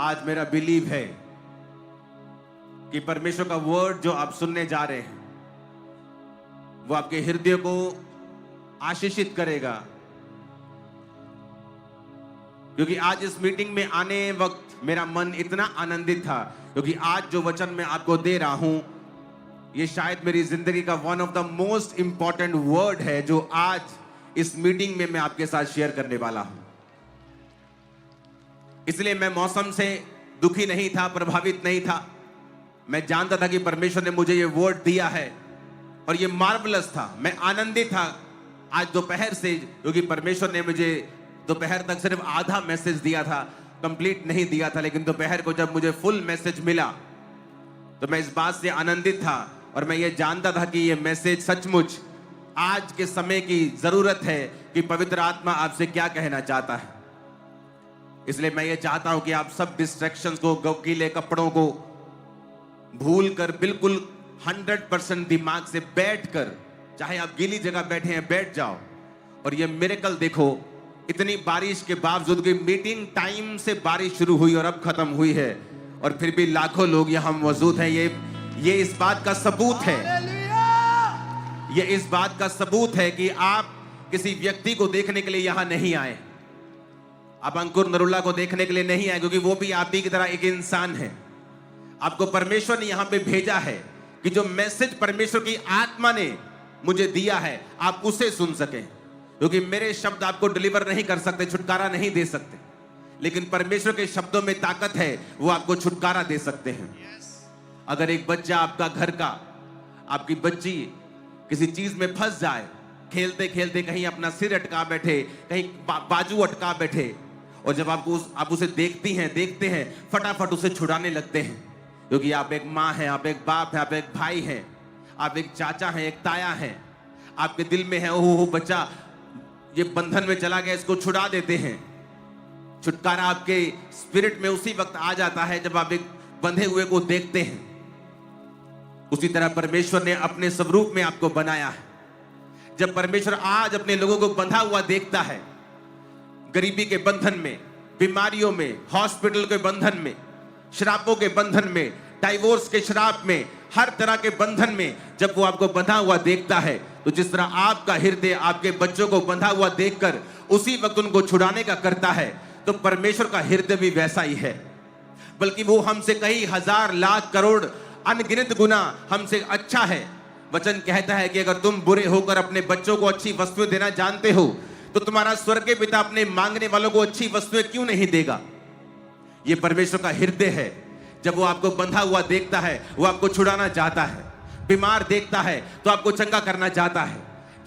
आज मेरा बिलीव है कि परमेश्वर का वर्ड जो आप सुनने जा रहे हैं वो आपके हृदय को आशीषित करेगा, क्योंकि आज इस मीटिंग में आने वक्त मेरा मन इतना आनंदित था, क्योंकि आज जो वचन मैं आपको दे रहा हूं ये शायद मेरी जिंदगी का one of the most important word है जो आज इस मीटिंग में मैं आपके साथ शेयर करने वाला हूं। इसलिए मैं मौसम से दुखी नहीं था, प्रभावित नहीं था। मैं जानता था कि परमेश्वर ने मुझे ये वर्ड दिया है और ये मार्वलस था। मैं आनंदित था आज दोपहर से, क्योंकि परमेश्वर ने मुझे दोपहर तक सिर्फ आधा मैसेज दिया था, कंप्लीट नहीं दिया था, लेकिन दोपहर को जब मुझे फुल मैसेज मिला तो मैं इस बात से आनंदित था और मैं ये जानता था कि ये मैसेज सचमुच आज के समय की जरूरत है कि पवित्र आत्मा आपसे क्या कहना चाहता है। इसलिए मैं ये चाहता हूं कि आप सब डिस्ट्रैक्शंस को, गीले कपड़ों को भूल कर बिल्कुल 100% दिमाग से बैठकर, चाहे आप गीली जगह बैठे हैं बैठ जाओ और ये मिरेकल देखो। इतनी बारिश के बावजूद की मीटिंग टाइम से बारिश शुरू हुई और अब खत्म हुई है और फिर भी लाखों लोग यहां मौजूद हैं। ये इस बात का सबूत है, ये इस बात का सबूत है कि आप किसी व्यक्ति को देखने के लिए यहां नहीं आए, आप अंकुर नरुला को देखने के लिए नहीं आए, क्योंकि वो भी आप ही की तरह एक इंसान है। आपको परमेश्वर ने यहां पे भेजा है कि जो मैसेज परमेश्वर की आत्मा ने मुझे दिया है आप उसे सुन सकें, क्योंकि मेरे शब्द आपको डिलीवर नहीं कर सकते, छुटकारा नहीं दे सकते, लेकिन परमेश्वर के शब्दों में ताकत है, वो आपको छुटकारा दे सकते हैं। अगर एक बच्चा आपका घर का, आपकी बच्ची किसी चीज में फंस जाए, खेलते खेलते कहीं अपना सिर अटका बैठे, कहीं बाजू अटका बैठे, और जब आप उसे देखते हैं फटाफट उसे छुड़ाने लगते हैं, क्योंकि आप एक माँ हैं, आप एक बाप हैं, आप एक भाई हैं, आप एक चाचा हैं, एक ताया हैं। आपके दिल में है ओह बच्चा ये बंधन में चला गया, इसको छुड़ा देते हैं। छुटकारा आपके स्पिरिट में उसी वक्त आ जाता है जब आप एक बंधे हुए को देखते हैं। उसी तरह परमेश्वर ने अपने स्वरूप में आपको बनाया है। जब परमेश्वर आज अपने लोगों को बंधा हुआ देखता है, गरीबी के बंधन में, बीमारियों में, हॉस्पिटल के बंधन में, श्रापों के बंधन में, डाइवोर्स के श्राप में, हर तरह के बंधन में जब वो आपको बंधा हुआ देखता है, तो जिस तरह आपका हृदय आपके बच्चों को बंधा हुआ देखकर उसी वक्त उनको छुड़ाने का करता है, तो परमेश्वर का हृदय भी वैसा ही है। बल्कि वो हमसे कई हजार लाख करोड़ अनगिनत गुना हमसे अच्छा है। वचन कहता है कि अगर तुम बुरे होकर अपने बच्चों को अच्छी वस्तुएं देना जानते हो, तो तुम्हारा स्वर्गीय पिता अपने मांगने वालों को अच्छी वस्तुएं क्यों नहीं देगा। ये परमेश्वर का हृदय है। जब वो आपको बंधा हुआ देखता है, वो आपको छुड़ाना चाहता है। बीमार देखता है तो आपको चंगा करना चाहता है।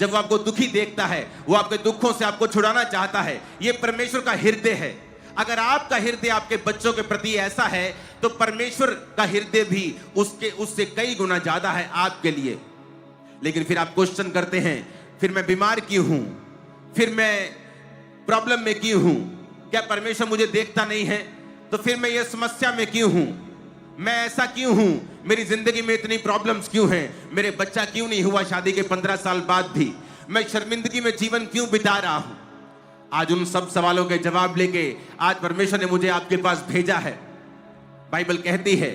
जब वो आपको दुखी देखता है, वो आपके दुखों से आपको छुड़ाना चाहता है। ये परमेश्वर का हृदय है। अगर आपका हृदय आपके बच्चों के प्रति ऐसा है, तो परमेश्वर का हृदय भी उससे कई गुना ज्यादा है आपके लिए। लेकिन फिर आप क्वेश्चन करते हैं, फिर मैं बीमार क्यों हूं, फिर मैं प्रॉब्लम में क्यों हूं, क्या परमेश्वर मुझे देखता नहीं है, तो फिर मैं ये समस्या में क्यों हूं, मैं ऐसा क्यों हूं, मेरी जिंदगी में इतनी प्रॉब्लम्स क्यों हैं, मेरे बच्चा क्यों नहीं हुआ शादी के 15 साल बाद भी, मैं शर्मिंदगी में जीवन क्यों बिता रहा हूं। आज उन सब सवालों के जवाब लेके आज परमेश्वर ने मुझे आपके पास भेजा है। बाइबल कहती है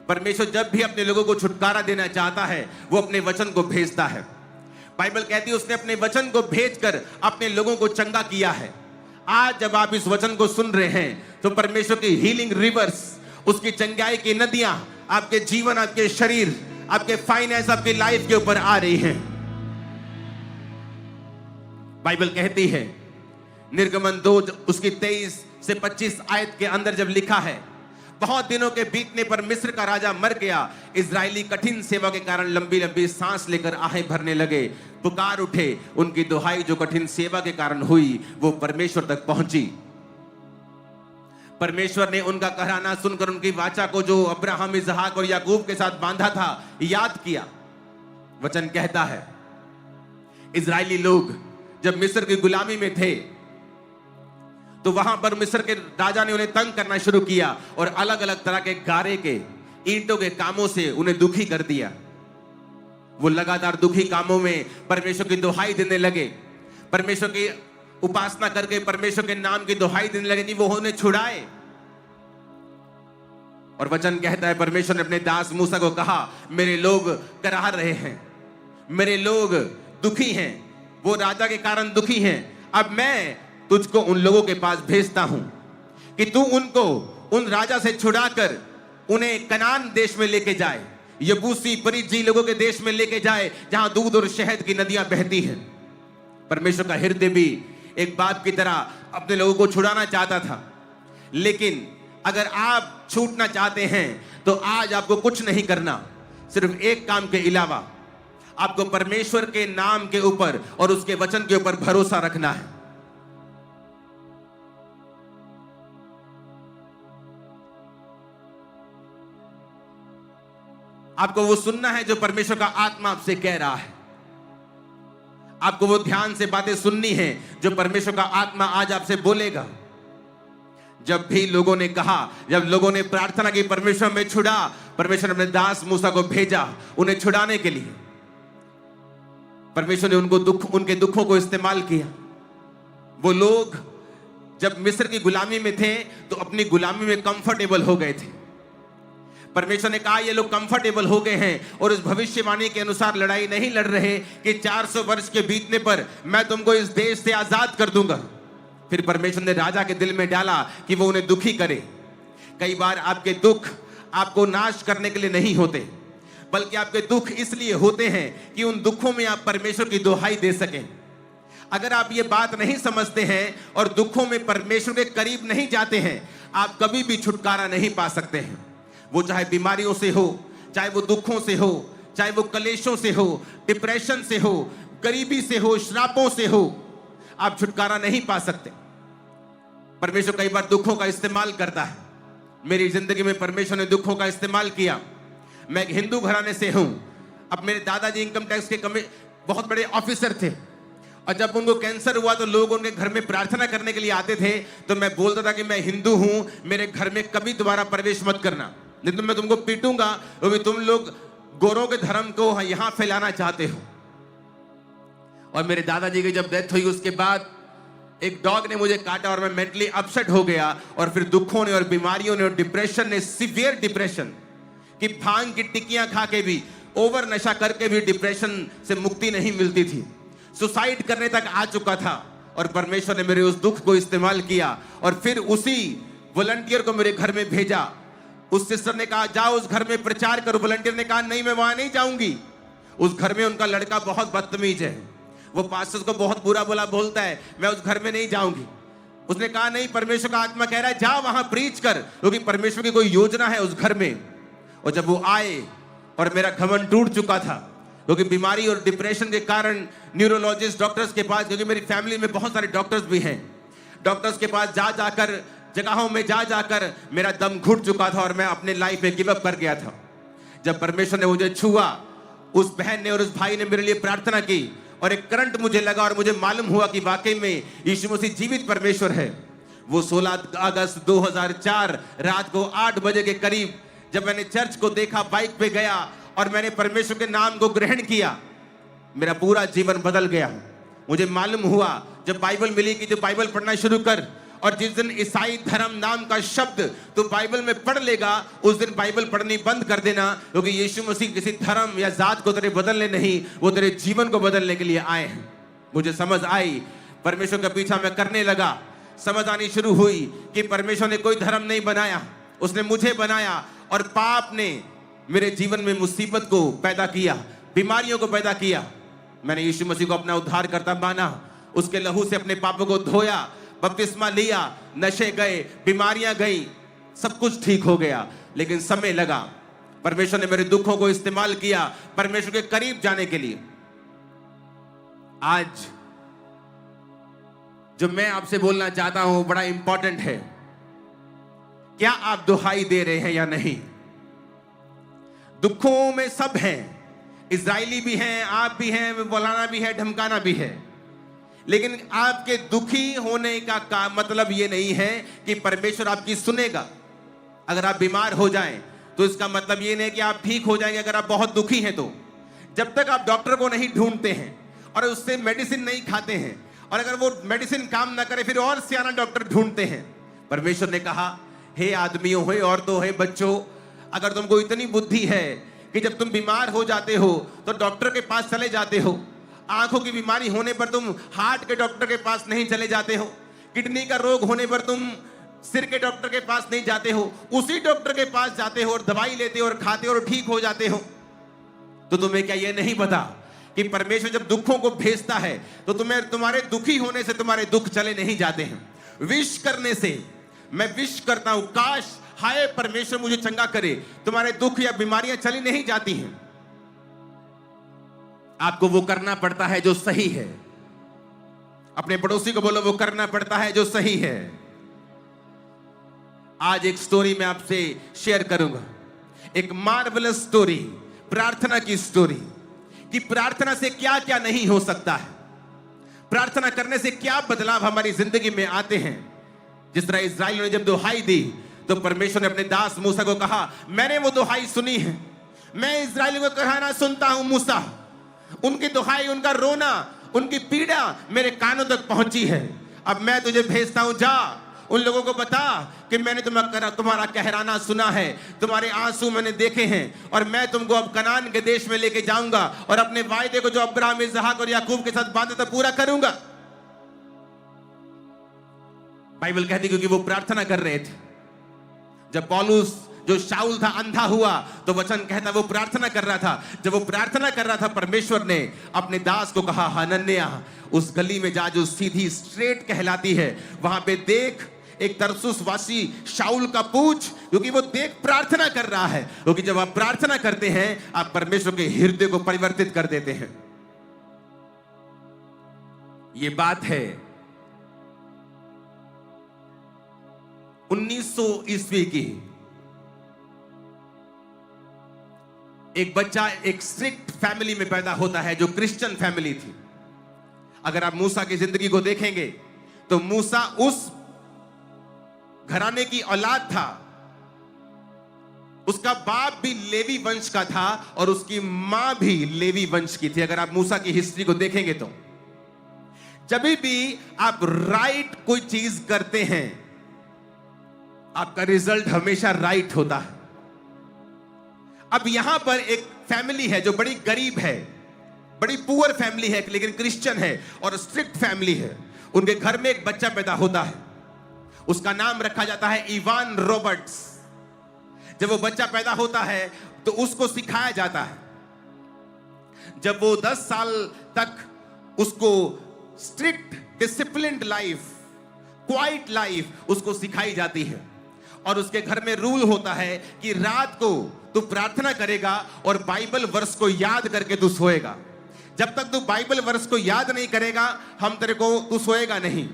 परमेश्वर जब भी अपने लोगों को छुटकारा देना चाहता है, वो अपने वचन को भेजता है। बाइबल कहती है उसने अपने वचन को भेजकर अपने लोगों को चंगा किया है। आज जब आप इस वचन को सुन रहे हैं, तो परमेश्वर की हीलिंग रिवर्स, उसकी चंगाई की नदियां आपके जीवन, आपके शरीर, आपके फाइनेंस, आपकी लाइफ के ऊपर आ रही हैं। बाइबल कहती है निर्गमन 2 उसकी 23 से 25 आयत के अंदर जब लिखा है, बहुत दिनों के बीतने पर मिस्र का राजा मर गया। इजरायली कठिन सेवा के कारण लंबी लंबी सांस लेकर आहें भरने लगे, पुकार उठे। उनकी दुहाई जो कठिन सेवा के कारण हुई वो परमेश्वर तक पहुंची। परमेश्वर ने उनका कहराना सुनकर उनकी वाचा को जो अब्राहम, इसहाक और याकूब के साथ बांधा था याद किया। वचन कहता है इजरायली लोग जब मिस्र की गुलामी में थे, तो वहां पर मिस्र के राजा ने उन्हें तंग करना शुरू किया और अलग अलग तरह के गारे के, ईंटों के कामों से उन्हें दुखी कर दिया। वो लगातार दुखी कामों में परमेश्वर की दुहाई देने लगे, परमेश्वर की उपासना करके परमेश्वर के नाम की दुहाई देने लगे कि वो उन्हें छुड़ाए। और वचन कहता है परमेश्वर ने अपने दास मूसा को कहा, मेरे लोग कराह रहे हैं, मेरे लोग दुखी हैं, वो राजा के कारण दुखी हैं। अब मैं तुझको उन लोगों के पास भेजता हूं कि तू उनको उन राजा से छुड़ाकर उन्हें कनान देश में लेके जाए, यबूसी परिज्जी लोगों के देश में लेके जाए, जहां दूध और शहद की नदियां बहती हैं। परमेश्वर का हृदय भी एक बाप की तरह अपने लोगों को छुड़ाना चाहता था। लेकिन अगर आप छूटना चाहते हैं तो आज आपको कुछ नहीं करना, सिर्फ एक काम के अलावा आपको परमेश्वर के नाम के ऊपर और उसके वचन के ऊपर भरोसा रखना है। आपको वो सुनना है जो परमेश्वर का आत्मा आपसे कह रहा है। आपको वो ध्यान से बातें सुननी है जो परमेश्वर का आत्मा आज आपसे बोलेगा। जब भी लोगों ने कहा, जब लोगों ने प्रार्थना की परमेश्वर में छुड़ा, परमेश्वर ने अपने दास मूसा को भेजा उन्हें छुड़ाने के लिए। परमेश्वर ने उनके दुखों को इस्तेमाल किया। वो लोग जब मिस्र की गुलामी में थे तो अपनी गुलामी में कंफर्टेबल हो गए थे। परमेश्वर ने कहा ये लोग कंफर्टेबल हो गए हैं और इस भविष्यवाणी के अनुसार लड़ाई नहीं लड़ रहे कि 400 वर्ष के बीतने पर मैं तुमको इस देश से आजाद कर दूंगा। फिर परमेश्वर ने राजा के दिल में डाला कि वो उन्हें दुखी करे। कई बार आपके दुख आपको नाश करने के लिए नहीं होते, बल्कि आपके दुख इसलिए होते हैं कि उन दुखों में आप परमेश्वर की दुहाई दे सकें। अगर आप ये बात नहीं समझते हैं और दुखों में परमेश्वर के करीब नहीं जाते हैं, आप कभी भी छुटकारा नहीं पा सकते हैं। वो चाहे बीमारियों से हो, चाहे वो दुखों से हो, चाहे वो कलेशों से हो, डिप्रेशन से हो, गरीबी से हो, श्रापों से हो, आप छुटकारा नहीं पा सकते। परमेश्वर कई बार दुखों का इस्तेमाल करता है। मेरी जिंदगी में परमेश्वर ने दुखों का इस्तेमाल किया। मैं एक हिंदू घराने से हूं। अब मेरे दादाजी इनकम टैक्स के बहुत बड़े ऑफिसर थे और जब उनको कैंसर हुआ तो लोग उनके घर में प्रार्थना करने के लिए आते थे। तो मैं बोलता था कि मैं हिंदू हूं, मेरे घर में कभी दोबारा प्रवेश मत करना, नहीं तो मैं तुमको पीटूंगा, क्योंकि तुम लोग गोरों के धर्म को यहां फैलाना चाहते हो। और मेरे दादाजी की जब डेथ हुई उसके बाद एक डॉग ने मुझे काटा और मैं मेंटली अपसेट हो गया। और फिर दुखों ने और बीमारियों ने और डिप्रेशन ने, सीवियर डिप्रेशन कि भांग की टिक्कियां खा के भी, ओवर नशा करके भी डिप्रेशन से मुक्ति नहीं मिलती थी, सुसाइड करने तक आ चुका था। और परमेश्वर ने मेरे उस दुख को इस्तेमाल किया और फिर उसी वॉलंटियर को मेरे घर में भेजा। उस सिस्टर ने कहा जाओ उस घर में प्रचार करो। वॉलंटियर ने कहा नहीं, मैं वहां नहीं जाऊंगी। उस घर में उनका लड़का बहुत बदतमीज है, वो पास्टर को बहुत बुरा बुला बोलता है, मैं उस घर में नहीं जाऊंगी। उसने कहा नहीं, परमेश्वर का आत्मा कह रहा है जा वहां प्रीच कर, क्योंकि परमेश्वर की कोई योजना है उस घर में। और जब वो आए और मेरा घमंड टूट चुका था, क्योंकि बीमारी और डिप्रेशन के कारण न्यूरोलॉजिस्ट डॉक्टर्स के पास, क्योंकि मेरी फैमिली में बहुत सारे डॉक्टर्स भी हैं, डॉक्टर्स के पास जा जाकर, जगहों में जा जाकर मेरा दम घुट चुका था और मैं अपने लाइफ में गिव अप कर गया था। जब परमेश्वर ने मुझे छुआ, उस बहन ने और उस भाई ने मेरे लिए प्रार्थना की और एक करंट मुझे लगा और मुझे मालूम हुआ कि वाकई में यीशु मसीह जीवित परमेश्वर है। वो 16 अगस्त 2004 रात को 8 बजे के करीब जब मैंने चर्च को देखा, बाइक पे गया और मैंने परमेश्वर के नाम को ग्रहण किया, मेरा पूरा जीवन बदल गया। मुझे मालूम हुआ जब बाइबल मिली कि जो बाइबल पढ़ना शुरू कर, और जिस दिन ईसाई धर्म नाम का शब्द तो बाइबल में पढ़ लेगा, उस दिन बाइबल पढ़नी बंद कर देना, क्योंकि यीशु मसीह किसी धर्म या जात को तेरे बदलने नहीं, वो तेरे जीवन को बदलने के लिए आए हैं। मुझे समझ आई, परमेश्वर का पीछा मैं करने लगा। समझ आनी शुरू हुई कि परमेश्वर ने कोई धर्म नहीं बनाया, उसने मुझे बनाया। और पाप ने मेरे जीवन में मुसीबत को पैदा किया, बीमारियों को पैदा किया। मैंने यीशु मसीह को अपना उद्धारकर्ता माना, उसके लहू से अपने पापों को धोया, बपतिस्मा लिया, नशे गए, बीमारियां गई, सब कुछ ठीक हो गया। लेकिन समय लगा। परमेश्वर ने मेरे दुखों को इस्तेमाल किया परमेश्वर के करीब जाने के लिए। आज जो मैं आपसे बोलना चाहता हूं बड़ा इंपॉर्टेंट है। क्या आप दुहाई दे रहे हैं या नहीं? दुखों में सब हैं, इजरायली भी हैं, आप भी हैं, बोलाना भी है, धमकाना भी है। लेकिन आपके दुखी होने का मतलब यह नहीं है कि परमेश्वर आपकी सुनेगा। अगर आप बीमार हो जाएं तो इसका मतलब यह नहीं कि आप ठीक हो जाएंगे। अगर आप बहुत दुखी हैं तो जब तक आप डॉक्टर को नहीं ढूंढते हैं और उससे मेडिसिन नहीं खाते हैं, और अगर वो मेडिसिन काम ना करे फिर और सियाना डॉक्टर ढूंढते हैं। परमेश्वर ने कहा, हे आदमियों, हे औरतों, हे बच्चों, अगर तुमको इतनी बुद्धि है कि जब तुम बीमार हो जाते हो तो डॉक्टर के पास चले जाते हो, आंखों की बीमारी होने पर तुम हार्ट के डॉक्टर के पास नहीं चले जाते हो, किडनी का रोग होने पर तुम सिर के डॉक्टर के पास नहीं जाते हो, उसी डॉक्टर के पास जाते हो और दवाई लेते हो और खाते हो और ठीक हो जाते हो, तो तुम्हें क्या यह नहीं पता कि परमेश्वर जब दुखों को भेजता है तो तुम्हें तुम्हारे दुखी होने से तुम्हारे दुख चले नहीं जाते हैं। विश करने से मैं विश करता हूं, काश हाय परमेश्वर मुझे चंगा करे, तुम्हारे दुख या बीमारियां चली नहीं जाती हैं। आपको वो करना पड़ता है जो सही है। अपने पड़ोसी को बोलो वो करना पड़ता है जो सही है। आज एक स्टोरी मैं आपसे शेयर करूंगा, एक मार्वलस स्टोरी, प्रार्थना की स्टोरी, कि प्रार्थना से क्या क्या नहीं हो सकता है, प्रार्थना करने से क्या बदलाव हमारी जिंदगी में आते हैं। जिस तरह इस्राएलियों ने जब दुहाई दी तो परमेश्वर ने अपने दास मूसा को कहा, मैंने वो दुहाई सुनी है, मैं इस्राएलियों को कहना सुनता हूं मूसा, उनकी दुहाई, उनका रोना, उनकी पीड़ा मेरे कानों तक पहुंची है। अब मैं तुझे भेजता हूं, जा उन लोगों को बता कि मैंने तुम्हारा कहराना सुना है, तुम्हारे आंसू मैंने देखे हैं, और मैं तुमको अब कनान के देश में लेके जाऊंगा और अपने वायदे को जो अब्राहम, इसहाक और याकूब के साथ बांधा था पूरा करूंगा। बाइबल कहती क्योंकि वो प्रार्थना कर रहे थे। जब पौलुस जो शाऊल था अंधा हुआ तो वचन कहता वो प्रार्थना कर रहा था। जब वो प्रार्थना कर रहा था परमेश्वर ने अपने दास को कहा, हनन्याह उस गली में जा जो सीधी स्ट्रेट कहलाती है, वहां पे देख एक तरसुस वासी शाऊल का पूछ, क्योंकि वो देख प्रार्थना कर रहा है। क्योंकि जब आप प्रार्थना करते हैं आप परमेश्वर के हृदय को परिवर्तित कर देते हैं। ये बात है 1900 ईस्वी की। एक बच्चा एक स्ट्रिक्ट फैमिली में पैदा होता है जो क्रिश्चियन फैमिली थी। अगर आप मूसा की जिंदगी को देखेंगे तो मूसा उस घराने की औलाद था, उसका बाप भी लेवी वंश का था और उसकी मां भी लेवी वंश की थी। अगर आप मूसा की हिस्ट्री को देखेंगे तो जब भी आप राइट कोई चीज करते हैं आपका रिजल्ट हमेशा राइट होता है। अब यहां पर एक फैमिली है जो बड़ी गरीब है, बड़ी पुअर फैमिली है, लेकिन क्रिश्चियन है और स्ट्रिक्ट फैमिली है। उनके घर में एक बच्चा पैदा होता है, उसका नाम रखा जाता है इवान रॉबर्ट्स। जब वो बच्चा पैदा होता है तो उसको सिखाया जाता है, जब वो 10 साल तक उसको strict disciplined life, quite life उसको सिखाई जाती है। और उसके घर में रूल होता है कि रात को तू प्रार्थना करेगा और बाइबल वर्स को याद करके तू सोएगा। जब तक तू बाइबल वर्स को याद नहीं करेगा तू सोएगा नहीं।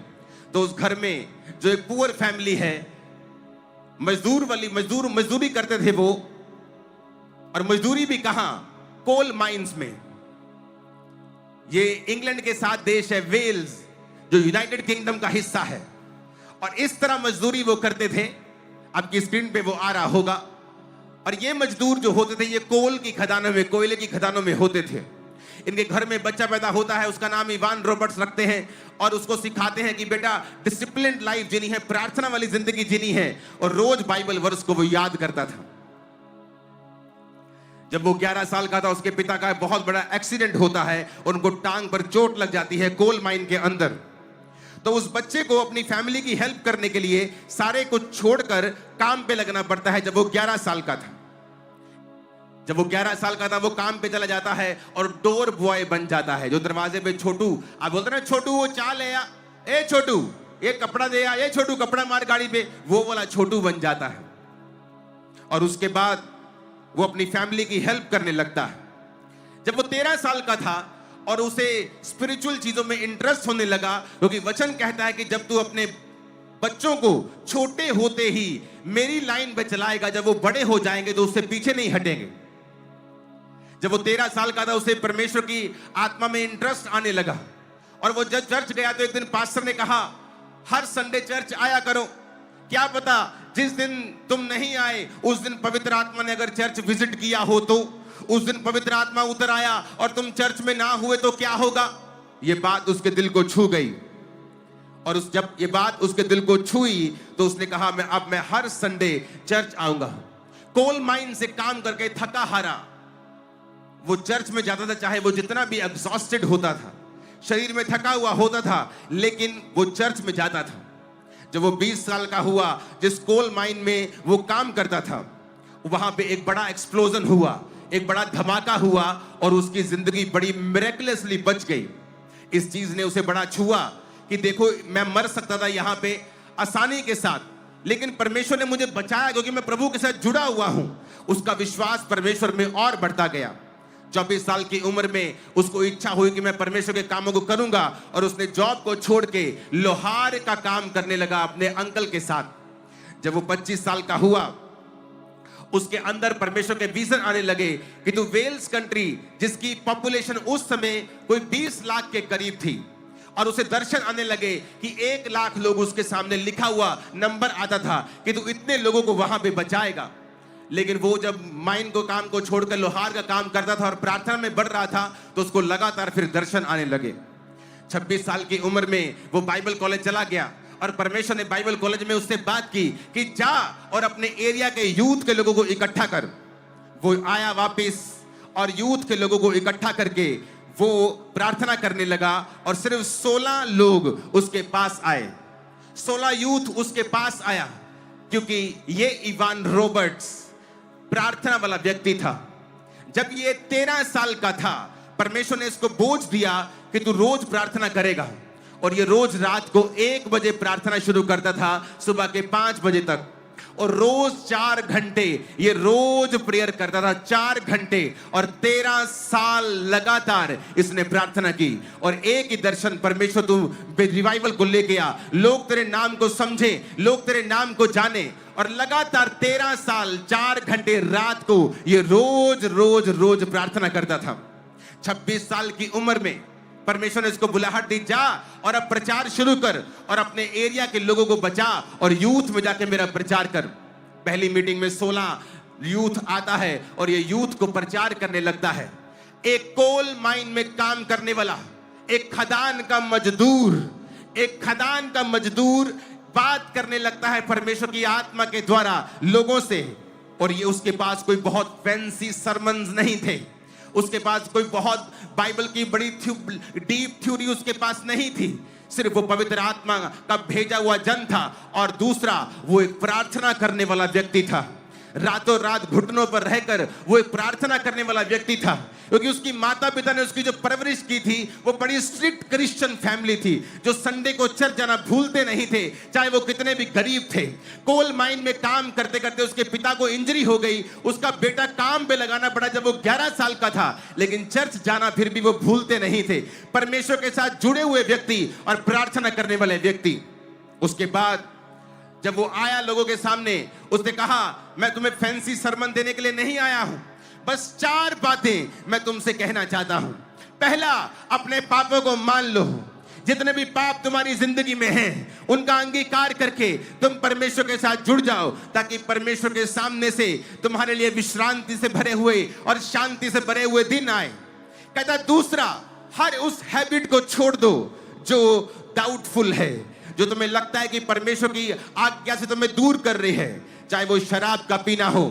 तो उस घर में जो एक पुअर फैमिली है, मजदूरी करते थे वो, और मजदूरी भी कहां, कोल माइंस में। ये इंग्लैंड के साथ देश है वेल्स जो यूनाइटेड किंगडम का हिस्सा है, और इस तरह मजदूरी वो करते थे। आपकी स्क्रीन पे वो आ रहा होगा। और ये मजदूर जो होते थे ये कोल की खदानों में, कोयले की खदानों में होते थे। इनके घर में बच्चा पैदा होता है, उसका नाम इवान रॉबर्ट्स रखते हैं और उसको सिखाते हैं कि बेटा डिसिप्लिन्ड लाइफ जीनी है, प्रार्थना वाली जिंदगी जीनी है, और रोज बाइबल वर्स को वो याद करता था। जब वो 11 साल का था उसके पिता का बहुत बड़ा एक्सीडेंट होता है, उनको टांग पर चोट लग जाती है कोल माइन के अंदर। तो उस बच्चे को अपनी फैमिली की हेल्प करने के लिए सारे कुछ छोड़कर काम पे लगना पड़ता है। जब वो 11 साल का था, जब वो 11 साल का था वो काम पे चला जाता है और डोर बॉय बन जाता है। जो दरवाजे पे छोटू, आप बोलते ना छोटू वो चाल ले आ, ए छोटू ये कपड़ा दे आ, ए छोटू कपड़ा मार गाड़ी पे, वो वाला छोटू बन जाता है। और उसके बाद वो अपनी फैमिली की हेल्प करने लगता है। जब वो 13 साल का था और उसे स्पिरिचुअल चीजों में इंटरेस्ट होने लगा, क्योंकि वचन कहता है कि जब तू अपने बच्चों को छोटे होते ही मेरी लाइन पे चलाएगा, जब वो बड़े हो जाएंगे तो उससे पीछे नहीं हटेंगे। जब वो 13 साल का था उसे परमेश्वर की आत्मा में इंटरेस्ट आने लगा, और वो जब चर्च गया तो एक दिन पास्टर ने कहा हर संडे चर्च आया करो, क्या पता जिस दिन तुम नहीं आए उस दिन पवित्र आत्मा ने अगर चर्च विजिट किया हो, तो उस दिन पवित्र आत्मा उतर आया और तुम चर्च में ना हुए तो क्या होगा। ये बात उसके दिल को छू गई, और जब ये बात उसके दिल को छुई तो उसने कहा अब मैं हर संडे चर्च आऊंगा। कोल माइन से काम करके थका हारा वो चर्च में जाता था, चाहे वो जितना भी एग्जॉस्टेड होता था, शरीर में थका हुआ होता था, लेकिन वो चर्च में जाता था। जब वो 20 साल का हुआ, जिस कोल माइन में वो काम करता था, वहां पे एक बड़ा एक्सप्लोजन हुआ, एक बड़ा धमाका हुआ और उसकी जिंदगी बड़ी मिरेकलसली बच गई। इस चीज ने उसे बड़ा छुआ कि देखो मैं मर सकता था यहां पे आसानी के साथ, लेकिन परमेश्वर ने मुझे बचाया क्योंकि मैं प्रभु के साथ जुड़ा हुआ हूं। उसका विश्वास परमेश्वर में और बढ़ता गया। 24 साल की उम्र में उसको इच्छा हुई कि मैं परमेश्वर के कामों को करूंगा और उसने जॉब को छोड़ के लोहार का काम करने लगा अपने अंकल के साथ। जब वो 25 साल का हुआ, उसके अंदर परमेश्वर के विजन आने लगे कि तू वेल्स कंट्री, जिसकी पॉपुलेशन उस समय कोई 20 लाख के करीब थी, और उसे दर्शन आने लगे कि 1 लाख लोग उसके सामने लिखा हुआ नंबर आता था कि तू इतने लोगों को वहां पे बचाएगा। लेकिन वो जब माइन को काम को छोड़कर लोहार का काम करता था और प्रार्थना में बढ़ रहा था, तो उसको लगातार फिर दर्शन आने लगे। 26 साल की उम्र में वो बाइबल कॉलेज चला गया और परमेश्वर ने बाइबल कॉलेज में उससे बात की कि जा और अपने एरिया के यूथ के लोगों को इकट्ठा कर। वो आया वापस और यूथ के लोगों को इकट्ठा करके वो प्रार्थना करने लगा और सिर्फ 16 लोग उसके पास आए। 16 यूथ उसके पास आया, क्योंकि ये इवान रॉबर्ट्स प्रार्थना वाला व्यक्ति था। जब ये 13 साल का था, परमेश्वर ने इसको बोझ दिया कि तू रोज प्रार्थना करेगा, और ये रोज रात को 1 बजे प्रार्थना शुरू करता था, सुबह के 5 बजे तक, और रोज 4 घंटे ये रोज प्रेयर करता था, 4 घंटे। और 13 साल लगातार इसने प्रार्थना की। और एक ही दर्शन, परमेश्वर तू रिवाइवल को लेके आ, लोग तेरे नाम को समझे, लोग तेरे नाम को जाने। और लगातार 13 साल 4 घंटे रात को ये रोज रोज रोज प्रार्थना करता था। 26 साल की उम्र में परमेश्वर ने इसको बुलाहट दी, जा और अब प्रचार शुरू कर और अपने एरिया के लोगों को बचा और यूथ में जाके मेरा प्रचार कर। पहली मीटिंग में 16 यूथ आता है और ये यूथ को प्रचार करने लगता है। एक कोल माइन में काम करने वाला, एक खदान का मजदूर बात करने लगता है परमेश्वर की आत्मा के द्वारा लोगों से। और ये उसके पास कोई बहुत फैंसी सरमन्स नहीं थे, उसके पास कोई बहुत बाइबल की बड़ी डीप थ्योरी उसके पास नहीं थी। सिर्फ वो पवित्र आत्मा का भेजा हुआ जन था, और दूसरा वो एक प्रार्थना करने वाला व्यक्ति था। रातों रात घुटनों पर रहकर वो एक प्रार्थना करने वाला व्यक्ति था, क्योंकि उसकी माता पिता ने उसकी जो परवरिश की थी वो बड़ी स्ट्रिक्ट क्रिश्चियन फैमिली थी, जो संडे को चर्च जाना भूलते नहीं थे, चाहे वो कितने भी गरीब थे। कोल माइन में काम करते करते उसके पिता को इंजरी हो गई, उसका बेटा काम पे लगाना पड़ा जब वो 11 साल का था, लेकिन चर्च जाना फिर भी वो भूलते नहीं थे। परमेश्वर के साथ जुड़े हुए व्यक्ति और प्रार्थना करने वाले व्यक्ति। उसके बाद जब वो आया लोगों के सामने, उसने कहा, मैं तुम्हें फैंसी सरमन देने के लिए नहीं आया हूं, बस 4 बातें मैं तुमसे कहना चाहता हूं। पहला, अपने पापों को मान लो। जितने भी पाप तुम्हारी जिंदगी में हैं, उनका अंगीकार करके तुम परमेश्वर के साथ जुड़ जाओ, ताकि परमेश्वर के सामने से तुम्हारे लिए विश्रांति से भरे हुए और शांति से भरे हुए दिन आए। कहता दूसरा, हर उस हैबिट को छोड़ दो जो डाउटफुल है, जो तुम्हें लगता है कि परमेश्वर की आज्ञा से तुम्हें दूर कर रही है। चाहे वो शराब का पीना हो,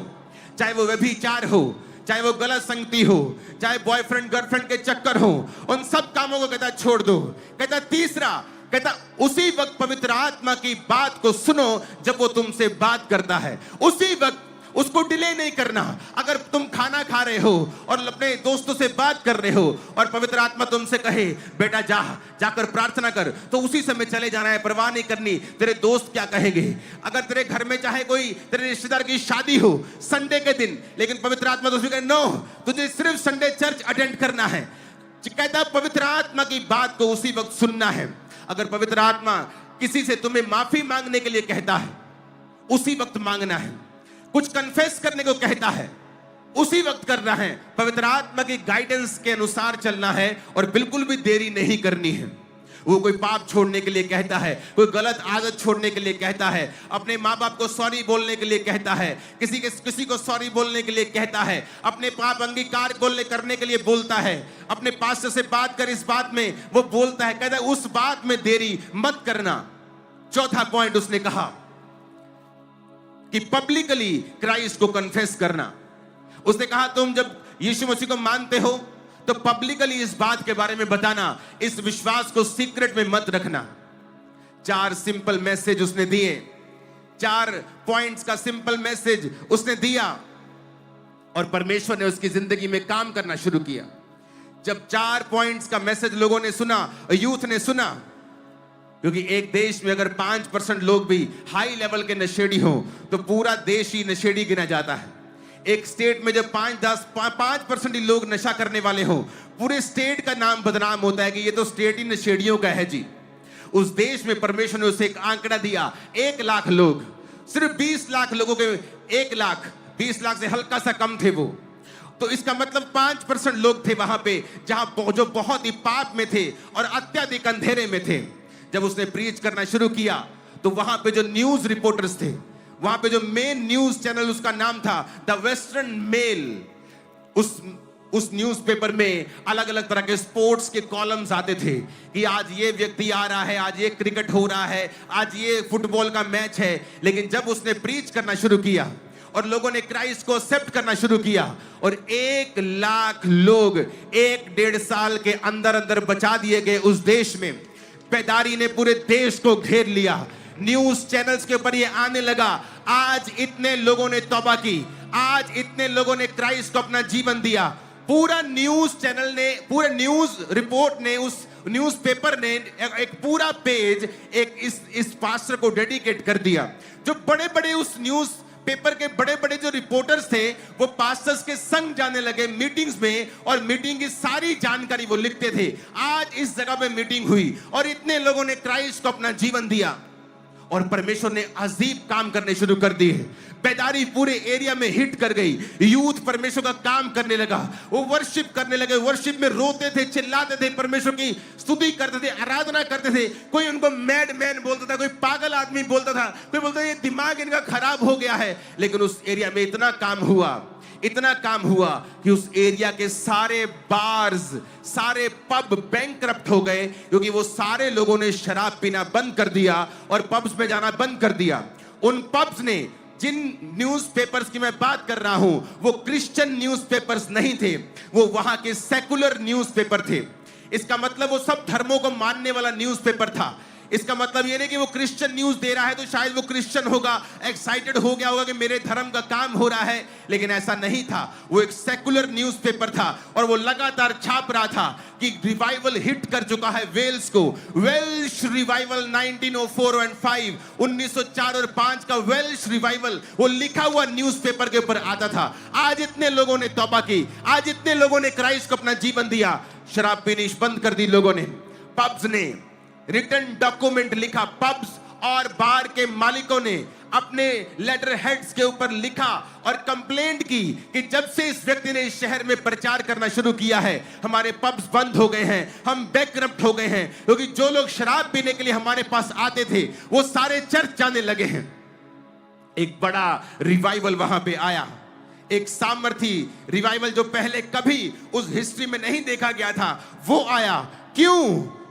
चाहे वो व्यभिचार हो, चाहे वो गलत संगति हो, चाहे बॉयफ्रेंड गर्लफ्रेंड के चक्कर हो, उन सब कामों को कहता छोड़ दो। कहता तीसरा, कहता उसी वक्त पवित्र आत्मा की बात को सुनो जब वो तुमसे बात करता है, उसी वक्त उसको डिले नहीं करना। अगर तुम खाना खा रहे हो और अपने दोस्तों से बात कर रहे हो और पवित्र आत्मा तुमसे कहे बेटा जाकर प्रार्थना कर, तो उसी समय चले जाना है, परवाह नहीं करनी तेरे दोस्त क्या कहेंगे। अगर तेरे घर में चाहे कोई तेरे रिश्तेदार की शादी हो संडे के दिन, लेकिन पवित्र आत्मा तो कहे नो, तुझे सिर्फ संडे चर्च अटेंड करना है। कहता पवित्र आत्मा की बात को उसी वक्त सुनना है। अगर पवित्र आत्मा किसी से तुम्हें माफी मांगने के लिए कहता है, उसी वक्त मांगना है। कुछ कन्फेस करने को कहता है, उसी वक्त करना है। पवित्र आत्मा की गाइडेंस के अनुसार चलना है और बिल्कुल भी देरी नहीं करनी है। वो कोई पाप छोड़ने के लिए कहता है, कोई गलत आदत छोड़ने के लिए कहता है, अपने माँ बाप को सॉरी बोलने के लिए कहता है, किसी को सॉरी बोलने के लिए कहता है, अपने पाप अंगीकार करने के लिए बोलता है, अपने पास्टर से बात कर इस बात में वो बोलता है। कहता है उस बात में देरी मत करना। चौथा पॉइंट उसने कहा कि पब्लिकली क्राइस्ट को कन्फेस करना। उसने कहा तुम जब यीशु मसीह को मानते हो तो पब्लिकली इस बात के बारे में बताना, इस विश्वास को सीक्रेट में मत रखना। 4 सिंपल मैसेज उसने दिए, 4 पॉइंट्स का सिंपल मैसेज उसने दिया और परमेश्वर ने उसकी जिंदगी में काम करना शुरू किया। जब 4 पॉइंट्स का मैसेज लोगों ने सुना, यूथ ने सुना, क्योंकि एक देश में अगर 5% लोग भी हाई लेवल के नशेड़ी हो तो पूरा देश ही नशेड़ी गिना जाता है। एक स्टेट में जब 5% ही लोग नशा करने वाले हो, पूरे स्टेट का नाम बदनाम होता है कि ये तो स्टेट ही नशेड़ियों का है जी। उस देश में परमेश्वर ने उसे एक आंकड़ा दिया, 1 लाख लोग, सिर्फ 20 लाख लोगों के 1 लाख, 20 लाख से हल्का सा कम थे वो। तो इसका मतलब 5% लोग थे वहां पे जहां जो बहुत ही पाप में थे और अत्यधिक अंधेरे में थे। जब उसने प्रीच करना शुरू किया तो वहां पे जो न्यूज रिपोर्टर्स थे, वहां पे जो मेन न्यूज चैनल उसका नाम था द वेस्टर्न मेल, उस न्यूज़पेपर में अलग अलग तरह के स्पोर्ट्स के कॉलम्स आते थे कि आज ये व्यक्ति आ रहा है, आज ये क्रिकेट हो रहा है, आज ये फुटबॉल का मैच है। लेकिन जब उसने प्रीच करना शुरू किया और लोगों ने क्राइस्ट को एक्सेप्ट करना शुरू किया और 1 लाख लोग 1-1.5 साल के अंदर अंदर बचा दिए गए उस देश में। बेदारी ने पूरे देश को घेर लिया, न्यूज चैनल्स के ऊपर ये आने लगा, आज इतने लोगों ने तौबा की, आज इतने लोगों ने क्राइस्ट को अपना जीवन दिया। पूरा न्यूज चैनल ने, पूरा न्यूज रिपोर्ट ने, उस न्यूज़पेपर ने एक पूरा पेज एक इस पास्टर को डेडिकेट कर दिया। जो बड़े बड़े उस न्यूज पेपर के बड़े बड़े जो रिपोर्टर्स थे वो पास्टर्स के संग जाने लगे मीटिंग्स में और मीटिंग की सारी जानकारी वो लिखते थे। आज इस जगह पे मीटिंग हुई और इतने लोगों ने क्राइस्ट को अपना जीवन दिया और परमेश्वर ने अजीब काम करने शुरू कर दिए। बेदारी पूरे एरिया में हिट कर गई, यूथ परमेश्वर का काम करने लगा, वो वर्शिप करने लगे, वर्शिप में रोते थे, चिल्लाते थे, परमेश्वर की स्तुति करते थे, आराधना करते थे। कोई उनको मैड मैन बोलता था, कोई पागल आदमी बोलता था, कोई बोलता था ये दिमाग इनका खराब हो गया है। लेकिन उस एरिया में इतना काम हुआ कि उस एरिया के सारे बार्स, सारे पब बैंकरप्ट हो गए, क्योंकि वो सारे लोगों ने शराब पीना बंद कर दिया और पब्स में जाना बंद कर दिया। उन पब्स ने, जिन न्यूज़पेपर्स की मैं बात कर रहा हूं, वो क्रिश्चियन न्यूज़पेपर्स नहीं थे, वो वहां के सेकुलर न्यूज़पेपर थे। इसका मतलब वो सब धर्मों को मानने वाला न्यूज़पेपर था। इसका मतलब ये नहीं कि वो क्रिश्चियन न्यूज दे रहा है तो शायद वो क्रिश्चियन होगा, एक्साइटेड हो गया होगा कि मेरे धर्म का काम हो रहा है, लेकिन ऐसा नहीं था। वो एक सेकुलर न्यूज़पेपर था और वो लगातार छाप रहा था कि रिवाइवल हिट कर चुका है वेल्स को। वेल्श रिवाइवल 1904 और 5, 1904 और 5 का वेल्श रिवाइवल वो लिखा हुआ न्यूज़पेपर के ऊपर आता था। आज इतने लोगों ने तौबा की, आज इतने लोगों ने क्राइस्ट को अपना जीवन दिया। शराब पीनी बंद कर दी लोगों ने। पब्स ने रिटन डॉक्यूमेंट लिखा, पब्स और बार के मालिकों ने अपने लेटर हेड्स के ऊपर लिखा और कंप्लेंट की कि जब से इस व्यक्ति ने इस शहर में प्रचार करना शुरू किया है हमारे पब्स बंद हो गए हैं, हम बैंकरप्ट हो गए हैं, क्योंकि जो लोग शराब पीने के लिए हमारे पास आते थे वो सारे चर्च जाने लगे हैं। एक बड़ा रिवाइवल वहां पे आया, एक सामर्थी रिवाइवल जो पहले कभी उस हिस्ट्री में नहीं देखा गया था, वो आया। क्यों?